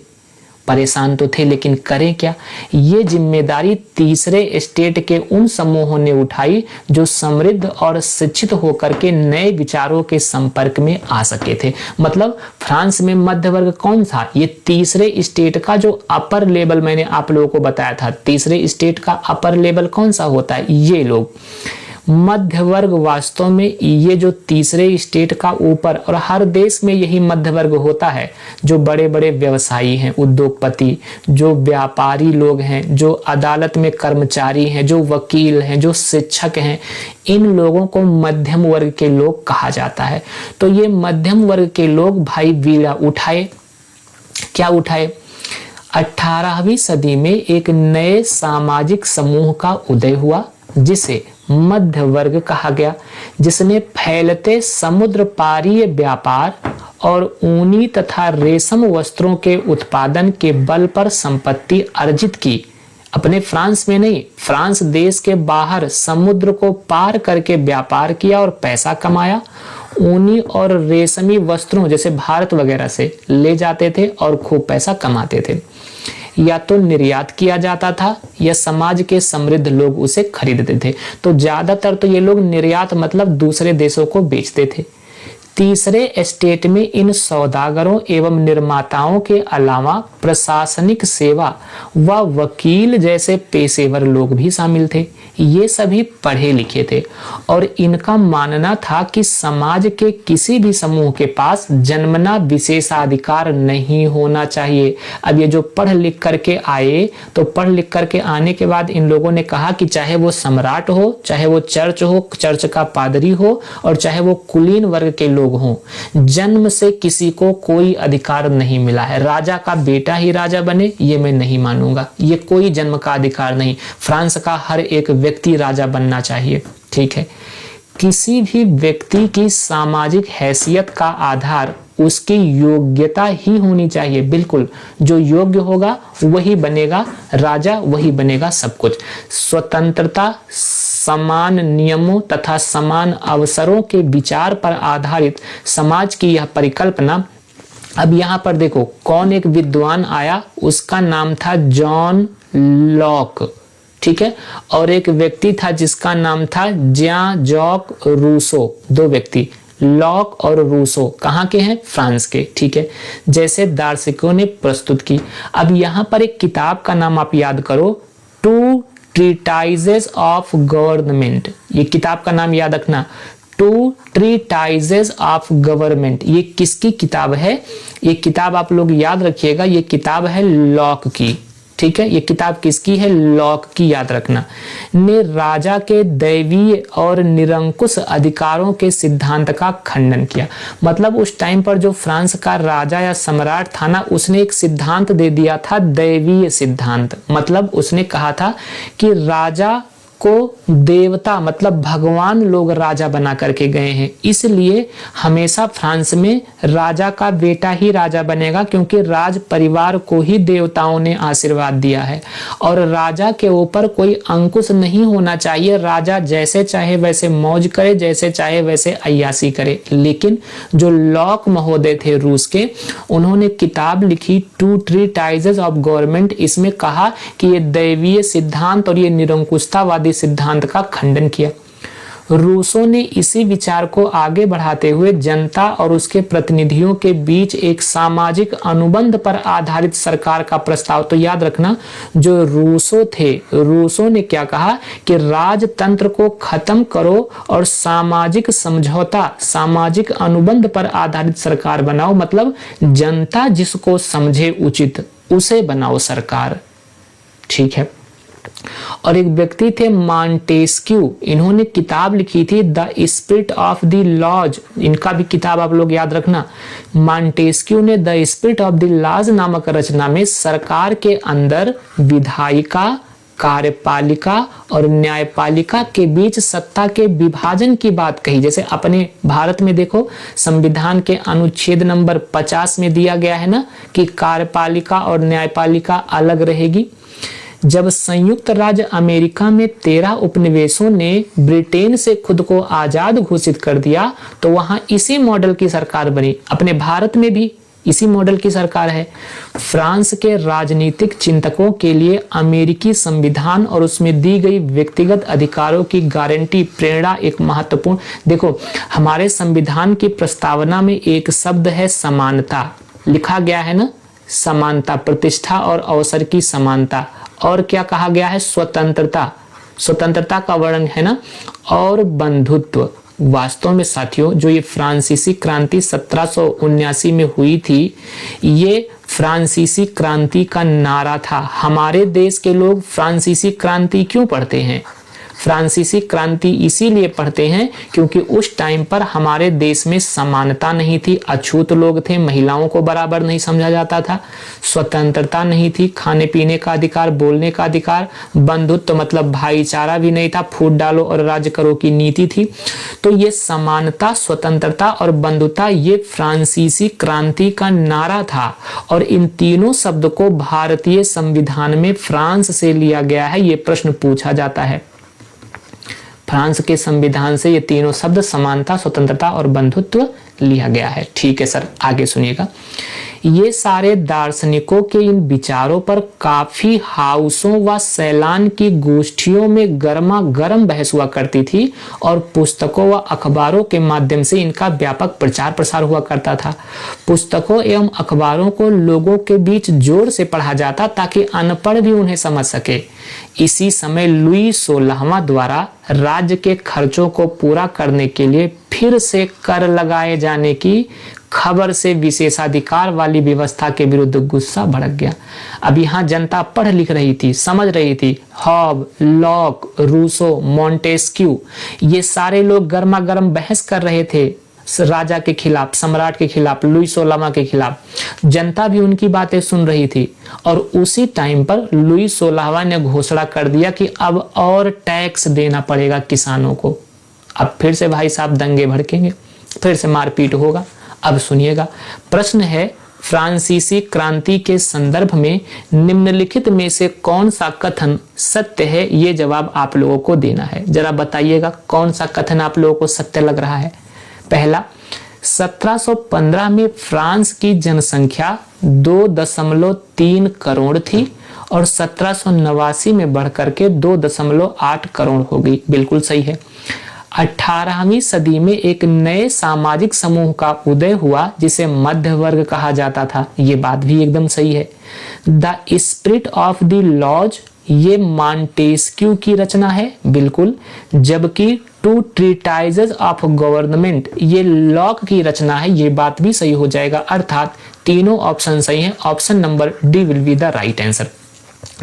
परेशान तो थे, लेकिन करें क्या। ये जिम्मेदारी तीसरे स्टेट के उन समूहों ने उठाई जो समृद्ध और शिक्षित होकर के नए विचारों के संपर्क में आ सके थे। मतलब फ्रांस में मध्य वर्ग कौन था? ये तीसरे स्टेट का जो अपर लेवल मैंने आप लोगों को बताया था, तीसरे स्टेट का अपर लेवल कौन सा होता है? ये लोग मध्य वर्ग वास्तव में ये जो तीसरे स्टेट का ऊपर, और हर देश में यही मध्य वर्ग होता है, जो बड़े बड़े व्यवसायी हैं, उद्योगपति, जो व्यापारी लोग हैं, जो अदालत में कर्मचारी हैं, जो वकील हैं, जो शिक्षक हैं, इन लोगों को मध्यम वर्ग के लोग कहा जाता है। तो ये मध्यम वर्ग के लोग भाई वीड़ा उठाए। क्या उठाए? 18वीं सदी में एक नए सामाजिक समूह का उदय हुआ जिसे मध्य वर्ग कहा गया, जिसने फैलते समुद्र पारीय व्यापार और ऊनी तथा रेशम वस्त्रों के उत्पादन के बल पर संपत्ति अर्जित की। अपने फ्रांस में नहीं, फ्रांस देश के बाहर समुद्र को पार करके व्यापार किया और पैसा कमाया। ऊनी और रेशमी वस्त्रों जैसे भारत वगैरह से ले जाते थे और खूब पैसा कमाते थे। या तो निर्यात किया जाता था या समाज के समृद्ध लोग उसे खरीदते थे। तो ज्यादातर तो ये लोग निर्यात मतलब दूसरे देशों को बेचते थे। तीसरे स्टेट में इन सौदागरों एवं निर्माताओं के अलावा प्रशासनिक सेवा व वकील जैसे पेशेवर लोग भी शामिल थे। ये सभी पढ़े लिखे थे और इनका मानना था कि समाज के किसी भी समूह के पास जन्मना विशेषाधिकार नहीं होना चाहिए। अब ये जो पढ़ लिख करके आए, तो पढ़ लिख करके आने के बाद इन लोगों ने कहा कि चाहे वो सम्राट हो, चाहे वो चर्च हो, चर्च का पादरी हो, और चाहे वो कुलीन वर्ग के लोग लोग हों, जन्म से किसी को कोई अधिकार नहीं मिला है। राजा का बेटा ही राजा बने ये मैं नहीं मानूंगा, ये कोई जन्म का अधिकार नहीं। फ्रांस का हर एक व्यक्ति राजा बनना चाहिए। ठीक है, किसी भी व्यक्ति की सामाजिक हैसियत का आधार उसकी योग्यता ही होनी चाहिए। बिल्कुल, जो योग्य होगा वही बनेगा राजा, वही बनेगा सब कुछ। स्वतंत्रता, समान नियमों तथा समान अवसरों के विचार पर आधारित समाज की यह परिकल्पना। अब यहाँ पर देखो कौन एक विद्वान आया, उसका नाम था जॉन लॉक। ठीक है, और एक व्यक्ति था जिसका नाम था ज्यां जॉक रूसो। दो व्यक्ति, लॉक और रूसो, कहाँ के हैं? फ्रांस के। ठीक है, जैसे दार्शनिकों ने प्रस्तुत की। अब यहाँ पर एक किताब का नाम आप याद करो, टू ट्रीटाइजेस ऑफ गवर्नमेंट। ये किताब का नाम याद रखना, टू ट्रीटाइजेस ऑफ गवर्नमेंट। ये किसकी किताब है? ये किताब आप लोग याद रखिएगा, ये किताब है लॉक की। ठीक है, ये किताब किसकी है? लॉक की, याद रखना। ने राजा के दैवीय और निरंकुश अधिकारों के सिद्धांत का खंडन किया। मतलब उस टाइम पर जो फ्रांस का राजा या सम्राट था ना, उसने एक सिद्धांत दे दिया था, दैवीय सिद्धांत। मतलब उसने कहा था कि राजा को देवता मतलब भगवान लोग राजा बना करके गए हैं, इसलिए हमेशा फ्रांस में राजा का बेटा ही राजा बनेगा, क्योंकि राज परिवार को ही देवताओं ने आशीर्वाद दिया है और राजा के ऊपर कोई अंकुश नहीं होना चाहिए। राजा जैसे चाहे वैसे मौज करे, जैसे चाहे वैसे अय्यासी करे। लेकिन जो लॉक महोदय थे रूस के, उन्होंने किताब लिखी टू ट्रीटाइजेस ऑफ गवर्नमेंट। इसमें कहा कि ये दैवीय सिद्धांत और ये निरंकुशतावादी सिद्धांत का खंडन किया। रूसो ने इसी विचार को आगे बढ़ाते हुए जनता और उसके प्रतिनिधियों के बीच एक सामाजिक अनुबंध पर आधारित सरकार का प्रस्ताव। तो याद रखना, जो रूसो थे, रूसो ने क्या कहा कि राजतंत्र को खत्म करो और सामाजिक समझौता, सामाजिक अनुबंध पर आधारित सरकार बनाओ। मतलब जनता जिसको समझे उचित उसे बनाओ सरकार। ठीक है, और एक व्यक्ति थे मॉन्टेस्क्यू, इन्होंने किताब लिखी थी the spirit of the laws. इनका भी किताब आप लोग याद रखना। मॉन्टेस्क्यू ने the spirit of the laws नामक रचना में सरकार के अंदर विधायिका, कार्यपालिका और न्यायपालिका के बीच सत्ता के विभाजन की बात कही। जैसे अपने भारत में देखो, संविधान के अनुच्छेद नंबर 50 में दिया गया है ना कि कार्यपालिका और न्यायपालिका अलग रहेगी। जब संयुक्त राज्य अमेरिका में 13 उपनिवेशों ने ब्रिटेन से खुद को आजाद घोषित कर दिया, तो वहां इसी मॉडल की सरकार बनी। अपने भारत में भी इसी मॉडल की सरकार है। फ्रांस के राजनीतिक चिंतकों के लिए अमेरिकी संविधान और उसमें दी गई व्यक्तिगत अधिकारों की गारंटी प्रेरणा एक महत्वपूर्ण। देखो, हमारे संविधान की प्रस्तावना में एक शब्द है समानता, लिखा गया है ना, समानता, प्रतिष्ठा और अवसर की समानता। और क्या कहा गया है? स्वतंत्रता, स्वतंत्रता का वर्णन है ना, और बंधुत्व। वास्तव में साथियों, जो ये फ्रांसीसी क्रांति 1779 में हुई थी, ये फ्रांसीसी क्रांति का नारा था। हमारे देश के लोग फ्रांसीसी क्रांति क्यों पढ़ते हैं? फ्रांसीसी क्रांति इसीलिए पढ़ते हैं क्योंकि उस टाइम पर हमारे देश में समानता नहीं थी, अछूत लोग थे, महिलाओं को बराबर नहीं समझा जाता था, स्वतंत्रता नहीं थी, खाने पीने का अधिकार, बोलने का अधिकार, बंधुत्व मतलब भाईचारा भी नहीं था, फूट डालो और राज करो की नीति थी। तो ये समानता, स्वतंत्रता और बंधुता ये फ्रांसीसी क्रांति का नारा था और इन तीनों शब्द को भारतीय संविधान में फ्रांस से लिया गया है। ये प्रश्न पूछा जाता है। फ्रांस के संविधान से ये तीनों शब्द समानता, स्वतंत्रता और बंधुत्व लिया गया है। ठीक है सर, आगे सुनिएगा। ये सारे दार्शनिकों के इन विचारों पर काफी हाउसों व सैलान की गोष्ठियों में गर्मा गर्म बहस हुआ करती थी और पुस्तकों व अखबारों के माध्यम से इनका व्यापक प्रचार प्रसार हुआ करता था। पुस्तकों एवं अखबारों को लोगों के बीच जोर से पढ़ा जाता ताकि अनपढ़ भी उन्हें समझ सके। इसी समय लुई 16वां द्वारा राज्य के खर्चों को पूरा करने के लिए फिर से कर लगाए जाने की खबर से विशेषाधिकार वाली व्यवस्था के विरुद्ध गुस्सा भड़क गया। अब यहाँ जनता पढ़ लिख रही थी, समझ रही थी। हॉब, लॉक, रूसो, मॉन्टेस्क्यू, ये सारे लोग गर्मा गर्म बहस कर रहे थे राजा के खिलाफ, सम्राट के खिलाफ, लुई 16वां के खिलाफ। जनता भी उनकी बातें सुन रही थी और उसी टाइम पर लुई 16वां ने घोषणा कर दिया कि अब और टैक्स देना पड़ेगा किसानों को। अब फिर से भाई साहब दंगे भड़केंगे, फिर से मारपीट होगा। अब सुनिएगा, प्रश्न है फ्रांसीसी क्रांति के संदर्भ में निम्नलिखित में से कौन सा कथन सत्य है? ये जवाब आप लोगों को देना है। जरा बताइएगा कौन सा कथन आप लोगों को सत्य लग रहा है। पहला, 1715 में फ्रांस की जनसंख्या 2.3 करोड़ थी और 1789 में बढ़कर के 2.8 करोड़ हो गई। बिल्कुल सही है। 18वीं सदी में एक नए सामाजिक समूह का उदय हुआ जिसे मध्य वर्ग कहा जाता था। ये बात भी एकदम सही है। The spirit of the laws, ये मॉन्टेस्क्यू की रचना है। बिल्कुल। जबकि टू ट्रीटाइजेस ऑफ गवर्नमेंट, ये लॉक की रचना है। ये बात भी सही हो जाएगा। अर्थात तीनों ऑप्शन सही हैं। Option number D will be the right answer.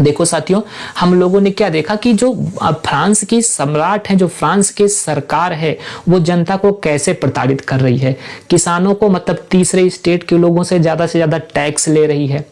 देखो साथियों, हम लोगों ने क्या देखा कि जो फ्रांस की सम्राट है, जो फ्रांस की सरकार है, वो जनता को कैसे प्रताड़ित कर रही है। किसानों को मतलब तीसरे स्टेट के लोगों से ज्यादा टैक्स ले रही है।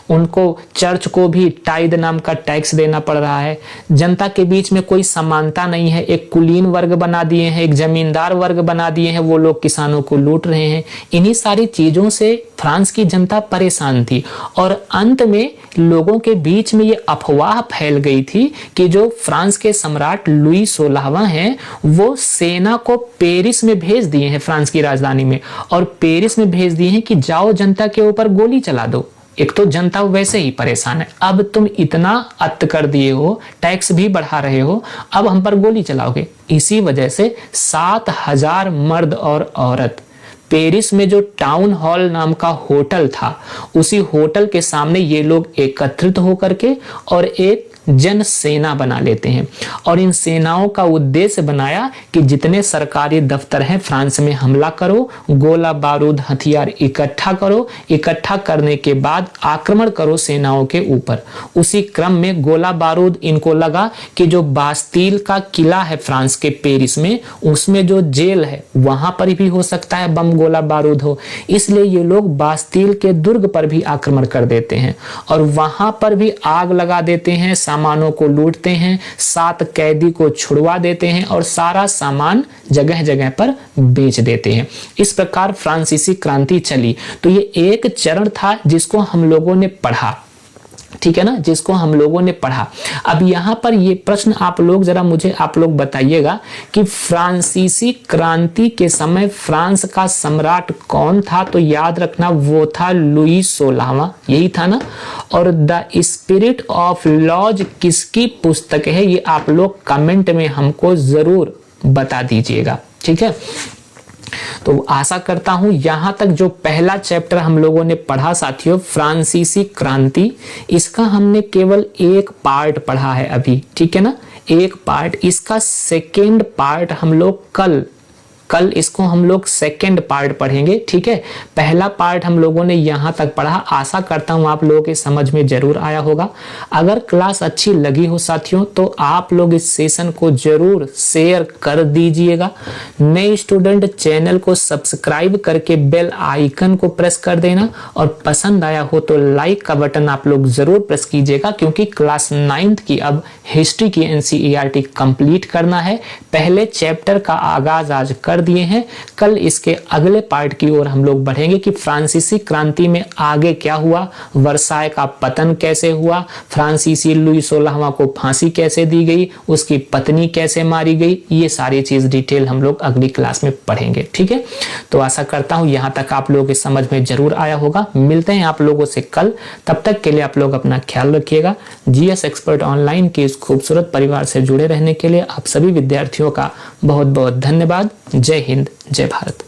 उनको चर्च को भी टाइद नाम का टैक्स देना पड़ रहा है। जनता के बीच में कोई समानता नहीं है। एक कुलीन वर्ग बना दिए हैं, एक जमींदार वर्ग बना दिए हैं। वो लोग किसानों को लूट रहे हैं। इन्हीं सारी चीजों से फ्रांस की जनता परेशान थी और अंत में लोगों के बीच में ये अफवाह फैल गई थी कि जो फ्रांस के सम्राट लुई 16वां हैं, वो सेना को पेरिस में भेज दिए हैं, फ्रांस की राजधानी में, और पेरिस में भेज दिए हैं कि जाओ जनता के ऊपर गोली चला दो। एक तो जनता वैसे ही परेशान है, अब तुम इतना अत्त कर दिए हो, टैक्स भी बढ़ा रहे हो, अब हम पर गोली चलाओगे। इसी वजह से 7000 मर्द और औरत पेरिस में जो टाउन हॉल नाम का होटल था, उसी होटल के सामने ये लोग एकत्रित होकर के और एक जन सेना बना लेते हैं। और इन सेनाओं का उद्देश्य बनाया कि जितने सरकारी दफ्तर हैं फ्रांस में हमला करो, गोला बारूद हथियार इकट्ठा करो, इकट्ठा करने के बाद आक्रमण करो सेनाओं के ऊपर। उसी क्रम में गोला बारूद इनको लगा कि जो बास्तील का किला है फ्रांस के पेरिस में, उसमें जो जेल है वहां पर भी हो सकता है बम गोला बारूद हो। इसलिए ये लोग बास्तील के दुर्ग पर भी आक्रमण कर देते हैं और वहां पर भी आग लगा देते हैं, सामानों को लूटते हैं, 7 कैदी को छुड़वा देते हैं और सारा सामान जगह जगह पर बेच देते हैं। इस प्रकार फ्रांसीसी क्रांति चली। तो ये एक चरण था जिसको हम लोगों ने पढ़ा, ठीक है ना, जिसको हम लोगों ने पढ़ा। अब यहां पर ये प्रश्न आप लोग जरा मुझे आप लोग बताइएगा कि फ्रांसीसी क्रांति के समय फ्रांस का सम्राट कौन था? तो याद रखना वो था लुई 16वां, यही था ना। और द स्पिरिट ऑफ लॉज किसकी पुस्तक है? ये आप लोग कमेंट में हमको जरूर बता दीजिएगा, ठीक है। तो आशा करता हूं यहां तक जो पहला चैप्टर हम लोगों ने पढ़ा साथियों, फ्रांसीसी क्रांति, इसका हमने केवल एक पार्ट पढ़ा है अभी, ठीक है ना, एक पार्ट। इसका सेकेंड पार्ट हम लोग कल इसको हम लोग सेकेंड पार्ट पढ़ेंगे, ठीक है। पहला पार्ट हम लोगों ने यहां तक पढ़ा। आशा करता हूं आप लोगों के समझ में जरूर आया होगा। अगर क्लास अच्छी लगी हो साथियों तो आप लोग इस सेशन को जरूर शेयर कर दीजिएगा। नए स्टूडेंट चैनल को सब्सक्राइब करके बेल आइकन को प्रेस कर देना और पसंद आया हो तो लाइक का बटन आप लोग जरूर प्रेस कीजिएगा, क्योंकि क्लास 9th की अब हिस्ट्री की NCERT कंप्लीट करना है। पहले चैप्टर का आगाज आज कर दिए हैं। कल इसके अगले पार्ट की ओर हम लोग बढ़ेंगे कि फ्रांसीसी क्रांति में आगे क्या हुआ, वर्साय का पतन कैसे हुआ, फ्रांसीसी लुई 16वां को फांसी कैसे दी गई, उसकी पत्नी कैसे मारी गई, ये सारी चीज डिटेल हम लोग अगली क्लास में पढ़ेंगे, ठीक है। तो आशा करता हूं यहां तक आप लोगों के समझ में जरूर आया होगा। मिलते हैं आप लोगों से कल, तब तक के लिए आप लोग अपना ख्याल रखिएगा। GS एक्सपर्ट ऑनलाइन के इस खूबसूरत परिवार से जुड़े रहने के लिए आप सभी विद्यार्थियों का बहुत बहुत धन्यवाद। जय हिंद, जय भारत।